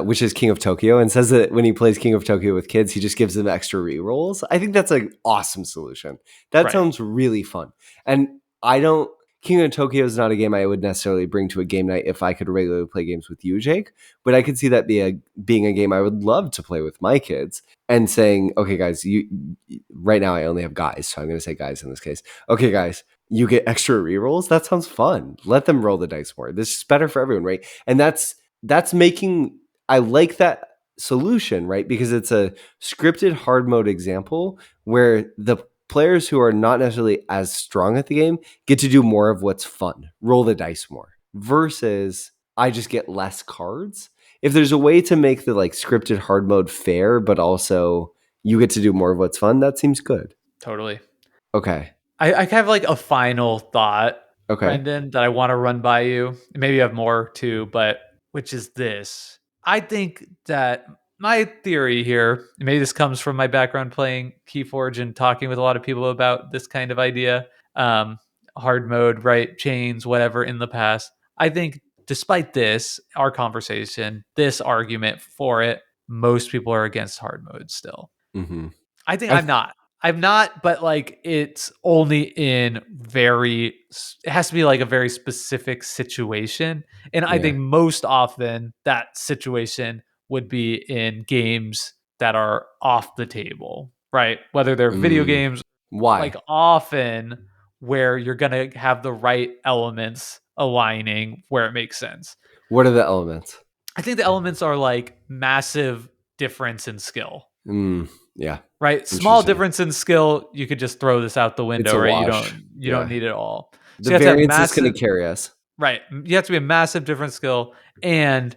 which is King of Tokyo, and says that when he plays King of Tokyo with kids, he just gives them extra rerolls. I think that's an awesome solution. That Right. sounds really fun. And I don't. King of Tokyo is not a game I would necessarily bring to a game night if I could regularly play games with you, Jake. But I could see that being a game I would love to play with my kids and saying, okay, guys, you right now I only have guys, so I'm going to say guys in this case. Okay, guys, you get extra rerolls. That sounds fun. Let them roll the dice more. This is better for everyone, right? And that's making I like that solution, right? Because it's a scripted hard mode example where the players who are not necessarily as strong at the game get to do more of what's fun, roll the dice more, versus I just get less cards. If there's a way to make the like scripted hard mode fair, but also you get to do more of what's fun, that seems good. Totally. Okay. I kind of like a final thought, Okay. Brendan, that I want to run by you. Maybe you have more too, but which is this. I think that my theory here, maybe this comes from my background playing Keyforge and talking with a lot of people about this kind of idea, um, hard mode, right? Chains, whatever in the past. I think despite this, our conversation, this argument for it, most people are against hard mode still. Mm-hmm. I think I I'm not. I'm not, but like it's only in it has to be like a very specific situation. And I yeah. think most often that situation would be in games that are off the table, right? Whether they're video Mm. games, like Why? often where you're going to have the right elements aligning where it makes sense. What are the elements? I think the elements are like massive difference in skill, Mm. Yeah. right? Small Interesting. difference in skill, you could just throw this out the It's window, a right? wash. You don't Yeah. need it all. The So you have to have variance is going massive, to carry us. right? You have to be a massive different skill, and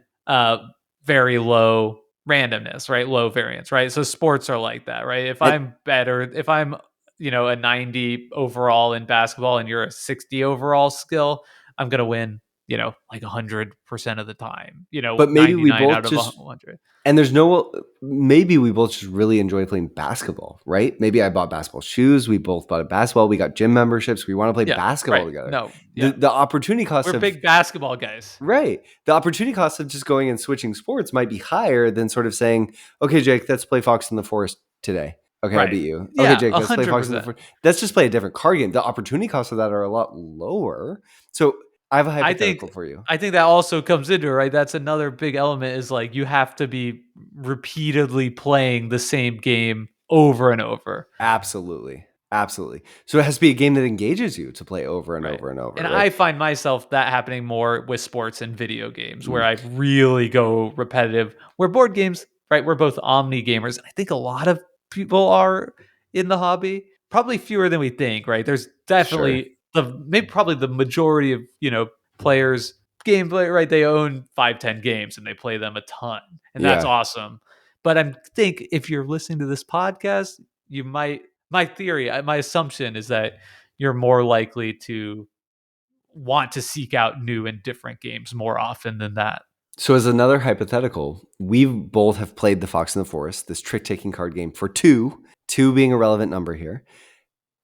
very low randomness, right? Low variance, right? So sports are like that, right? If And I'm better, if I'm a 90 overall in basketball and you're a 60 overall skill, I'm gonna win, like 100% of the time, but maybe we 99 both out of just 100. and there's no maybe we both just really enjoy playing basketball, right? Maybe I bought basketball shoes, we both bought a basketball, we got gym memberships, we want to play Yeah, basketball right. together. No, The yeah, the opportunity cost we're of big basketball guys. right. The opportunity cost of just going and switching sports might be higher than sort of saying, "Okay, Jake, let's play Fox in the Forest today." Okay, I Right. beat you. Okay, Yeah, Jake, a let's play hundred Fox in the percent. Forest. Let's just play a different card game. The opportunity costs of that are a lot lower. So I have a I think hypothetical for you. I think that also comes into it, right? That's another big element is like you have to be repeatedly playing the same game over and over. Absolutely. Absolutely. So it has to be a game that engages you to play over and Right. over and over, And right? I find myself that happening more with sports and video games where Mm, I really go repetitive. Where board games, right? We're both omni gamers. I think a lot of people are in the hobby. Probably fewer than we think, right? There's sure. definitely maybe probably the majority of, players gameplay, right? They own 5, 10 games and they play them a ton. And that's Yeah. awesome. But I think if you're listening to this podcast, you might my theory, my assumption is that you're more likely to want to seek out new and different games more often than that. So as another hypothetical, we both have played the Fox in the Forest, this trick-taking card game for two being a relevant number here.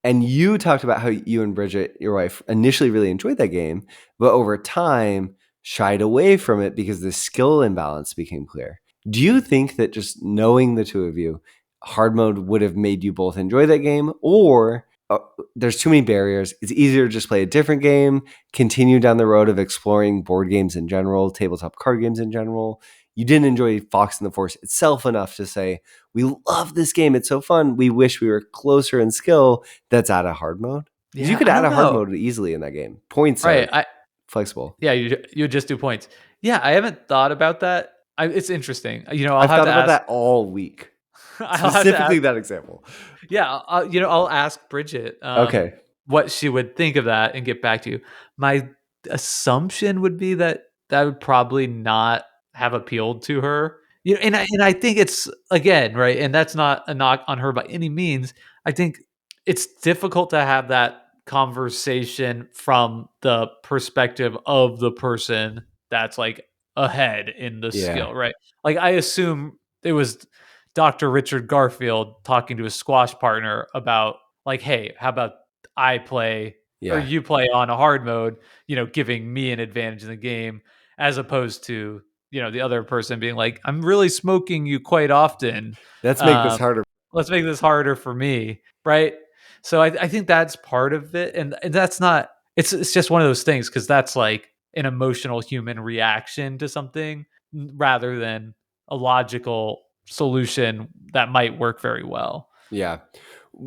And you talked about how you and Bridget, your wife, initially really enjoyed that game, but over time shied away from it because the skill imbalance became clear. Do you think that just knowing the two of you, hard mode would have made you both enjoy that game? Or there's too many barriers. It's easier to just play a different game, continue down the road of exploring board games in general, tabletop card games in general. You didn't enjoy Fox in the Forest itself enough to say, we love this game. It's so fun. We wish we were closer in skill. That's out of hard mode. Because you Yeah, could I add don't a hard know. mode easily in that game. Points Right. are flexible. Yeah, you just do points. Yeah, I haven't thought about that. It's interesting. I'll I've have thought to about ask. that all week. I'll have to Specifically ask. that example. Yeah, I'll ask Bridget Okay. what she would think of that and get back to you. My assumption would be that that would probably not have appealed to her. And I think it's again right, and that's not a knock on her by any means. I think it's difficult to have that conversation from the perspective of the person that's like ahead in the Yeah. skill, right? Like I assume it was Dr. Richard Garfield talking to his squash partner about like, hey, how about I play or Yeah. you play on a hard mode, giving me an advantage in the game as opposed to, the other person being like, I'm really smoking you quite often. Let's make this Um, harder. let's make this harder for me. Right. So I think that's part of it. And that's not, it's just one of those things because that's like an emotional human reaction to something rather than a logical solution that might work very well. Yeah.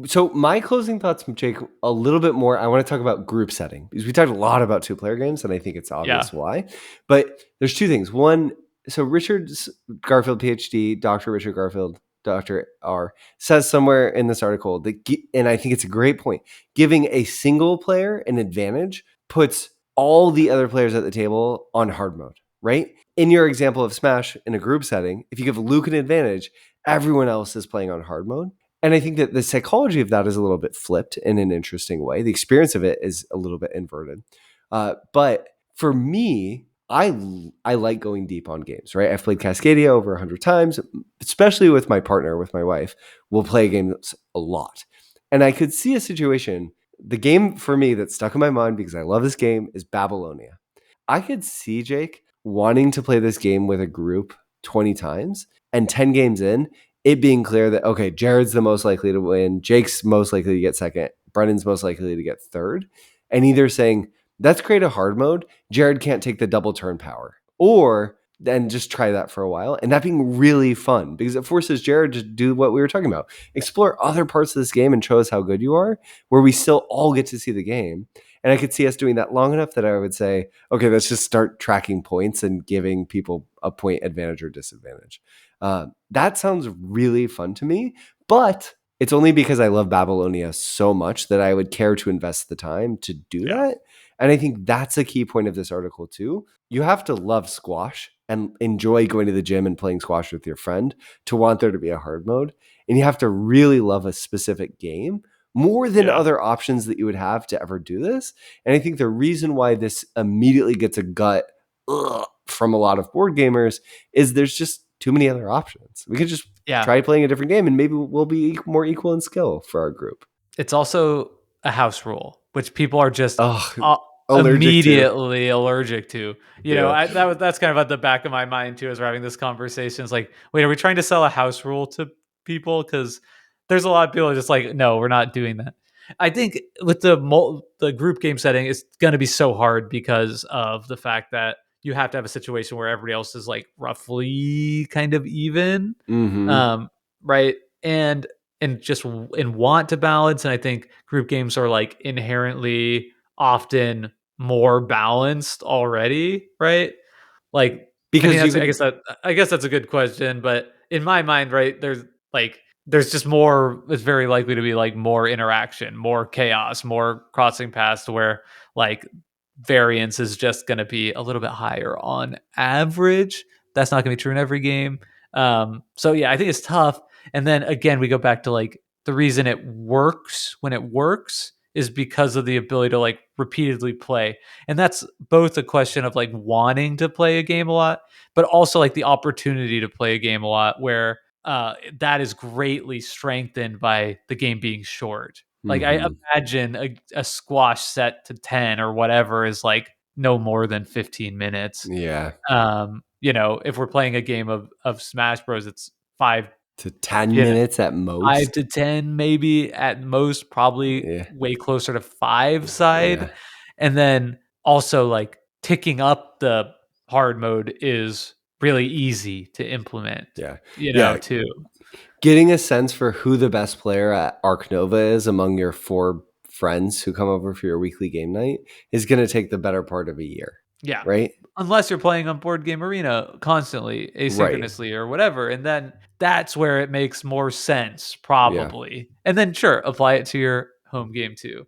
So my closing thoughts, Jake, a little bit more. I want to talk about group setting because we talked a lot about two-player games, and I think it's Yeah. obvious why. But there's two things. One, so Richard's Garfield, PhD, Dr. Richard Garfield, Dr. R, says somewhere in this article that, and I think it's a great point, giving a single player an advantage puts all the other players at the table on hard mode, right? In your example of Smash in a group setting, if you give Luke an advantage, everyone else is playing on hard mode. And I think that the psychology of that is a little bit flipped in an interesting way. The experience of it is a little bit inverted. But for me, I like going deep on games, right? I've played Cascadia over 100 times, especially with my partner, with my wife. We'll play games a lot. And I could see a situation, the game for me that stuck in my mind because I love this game is Babylonia. I could see Jake wanting to play this game with a group 20 times and 10 games in, it being clear that, okay, Jared's the most likely to win, Jake's most likely to get second, Brennan's most likely to get third, and either saying, let's create a hard mode, Jared can't take the double turn power, or then just try that for a while, and that being really fun because it forces Jared to do what we were talking about, explore other parts of this game and show us how good you are, where we still all get to see the game. And I could see us doing that long enough that I would say, okay, let's just start tracking points and giving people a point advantage or disadvantage. That sounds really fun to me, but it's only because I love Babylonia so much that I would care to invest the time to do Yeah. that. And I think that's a key point of this article too. You have to love squash and enjoy going to the gym and playing squash with your friend to want there to be a hard mode. And you have to really love a specific game more than Yeah. other options that you would have to ever do this. And I think the reason why this immediately gets a gut from a lot of board gamers is there's just too many other options. We could just Yeah. try playing a different game and maybe we'll be more equal in skill for our group. It's also a house rule, which people are just Oh, uh, allergic to. immediately allergic to. Yeah. That's kind of at the back of my mind too as we're having this conversation. It's like, wait, are we trying to sell a house rule to people? Because there's a lot of people just like, no, we're not doing that. I think with the group game setting, it's going to be so hard because of the fact that you have to have a situation where everybody else is like roughly kind of even, Mm-hmm. um, right? And just and want to balance. And I think group games are like inherently often more balanced already, right? Like, I mean, Because you that's could. I guess that's a good question, but in my mind, right, there's just more. It's very likely to be like more interaction, more chaos, more crossing paths, to where like variance is just going to be a little bit higher on average. That's not going to be true in every game. So yeah, I think it's tough. And then again, we go back to like the reason it works when it works is because of the ability to like repeatedly play. And that's both a question of like wanting to play a game a lot, but also like the opportunity to play a game a lot where that is greatly strengthened by the game being short. Like I Mm-hmm. imagine a squash set to 10 or whatever is like no more than 15 minutes. Yeah. If we're playing a game of Smash Bros, it's five, To 10 you know, minutes at five most. to 10, maybe at most, probably Yeah. way closer to five side. Yeah. And then also like ticking up the hard mode is really easy to implement, Yeah. Yeah. too. Getting a sense for who the best player at Arc Nova is among your 4 friends who come over for your weekly game night is going to take the better part of a year, Yeah. right? Unless you're playing on Board Game Arena constantly, Right. asynchronously or whatever. And then that's where it makes more sense, Yeah. probably. And then sure, apply it to your home game too.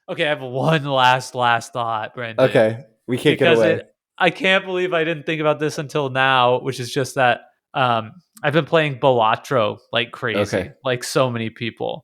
Okay, I have one last thought, Brendan. Okay. We kick it Because away. I can't believe I didn't think about this until now, which is just that I've been playing Balatro like Okay. crazy, like so many people.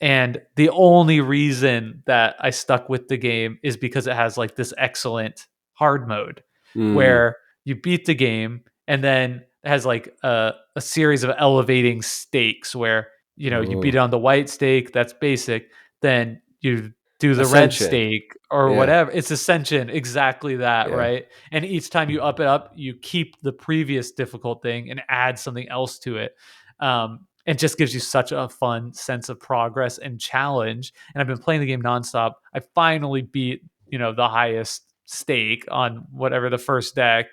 And the only reason that I stuck with the game is because it has like this excellent hard mode Mm. where you beat the game and then it has like a series of elevating stakes where you beat it Oh. on the white stake, that's basic, then you do the red Ascension. stake or Yeah. whatever. It's ascension, exactly that, Yeah. right? And each time you up it up, you keep the previous difficult thing and add something else to it. And just gives you such a fun sense of progress and challenge. And I've been playing the game nonstop. I finally beat, the highest stake on whatever the first deck.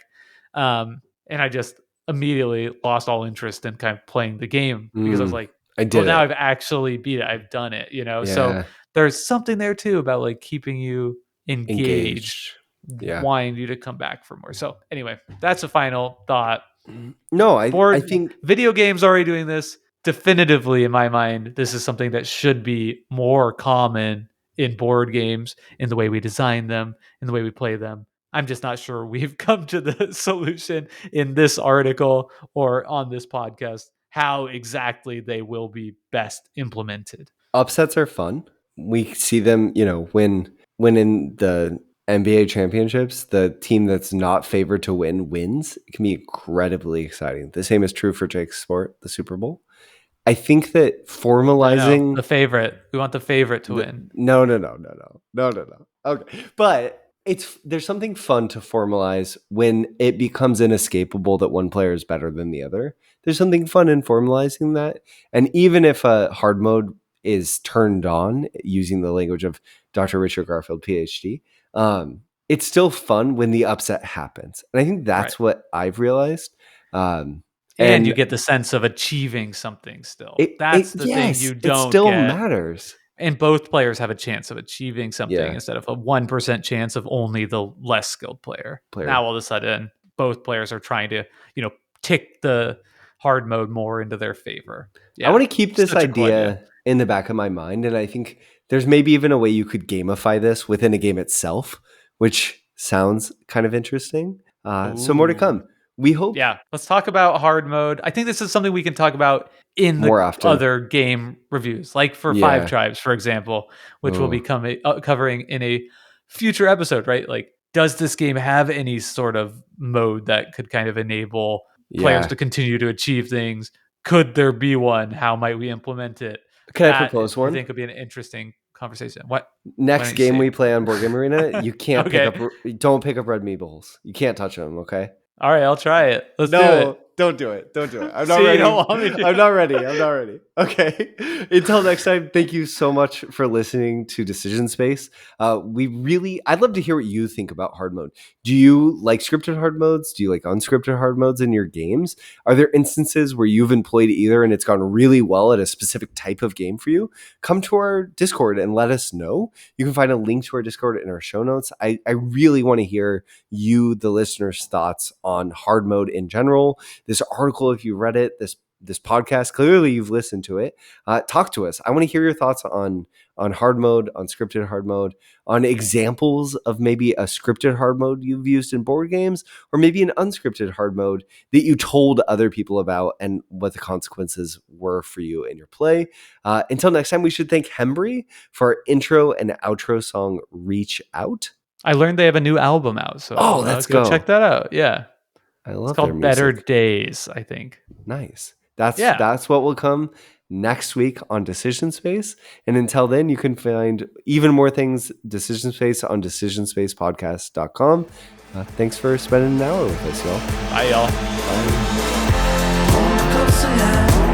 And I just immediately lost all interest in kind of playing the game because I was Mm. like, I oh, did now it. I've actually beat it. I've done it. So Yeah. there's something there too about like keeping you engaged, Engaged. Yeah. wanting you to come back for more. So anyway, that's a final thought. No, I Board think video games already doing this. Definitively, in my mind, this is something that should be more common in board games, in the way we design them, in the way we play them. I'm just not sure we've come to the solution in this article or on this podcast how exactly they will be best implemented. upsets are fun. We see them, when in the NBA championships, the team that's not favored to win wins. It can be incredibly exciting. The same is true for Jake's sport, the Super Bowl. I think that No, formalizing the favorite. We want the favorite to win. no, no, no, no, no, no, no, no. Okay, but there's something fun to formalize when it becomes inescapable that one player is better than the other. There's something fun in formalizing that, and even if a hard mode is turned on using the language of Dr. Richard Garfield, PhD, it's still fun when the upset happens, and I think Right. that's what I've realized. Um, And you and get the sense of achieving something still. it That's the thing yes, you it don't still get. matters. And both players have a chance of achieving something Yeah, instead of a 1% chance of only the less skilled player. Now, player. all of a sudden, both players are trying to, tick the hard mode more into their favor. I Yeah. want to keep this Such a cool idea. idea in the back of my mind. And I think there's maybe even a way you could gamify this within a game itself, which sounds kind of interesting. So more to Ooh. come. We hope Yeah, let's talk about hard mode. I think this is something we can talk about in the more often. other game reviews, like for Five Yeah. Tribes, for example, which we'll Oh, be covering in a future episode, right? Like, does this game have any sort of mode that could kind of enable players yeah. to continue to achieve things? Could there be one? How might we implement it? Can I That propose I one? think would be an interesting conversation. What? Why Next don't you game see? we play on Board Game Arena, you can't pick Okay. up. Don't pick up red meeples. You can't touch them. Okay. All right, I'll try it. Let's do it. No, don't do it. Don't do it. I'm not See, you ready. don't want me to. I'm not ready. I'm not ready. Okay. Until next time, thank you so much for listening to Decision Space. I'd love to hear what you think about hard mode. Do you like scripted hard modes? Do you like unscripted hard modes in your games? Are there instances where you've employed either and it's gone really well at a specific type of game for you? Come to our Discord and let us know. You can find a link to our Discord in our show notes. I really want to hear you, the listeners' thoughts on hard mode in general. This article, if you read it, this podcast, clearly you've listened to it. Talk to us. I want to hear your thoughts on hard mode, on scripted hard mode, on examples of maybe a scripted hard mode you've used in board games, or maybe an unscripted hard mode that you told other people about and what the consequences were for you in your play. Until next time, we should thank Hembry for our intro and outro song, Reach Out. I learned they have a new album out, so Let's go go. check that out. Yeah, I it's love their called music. Better Days, I think. Nice. That's Yeah. that's what will come next week on Decision Space. And until then, you can find even more things Decision Space on decisionspacepodcast.com. Thanks for spending an hour with us, y'all. Bye, y'all. Bye.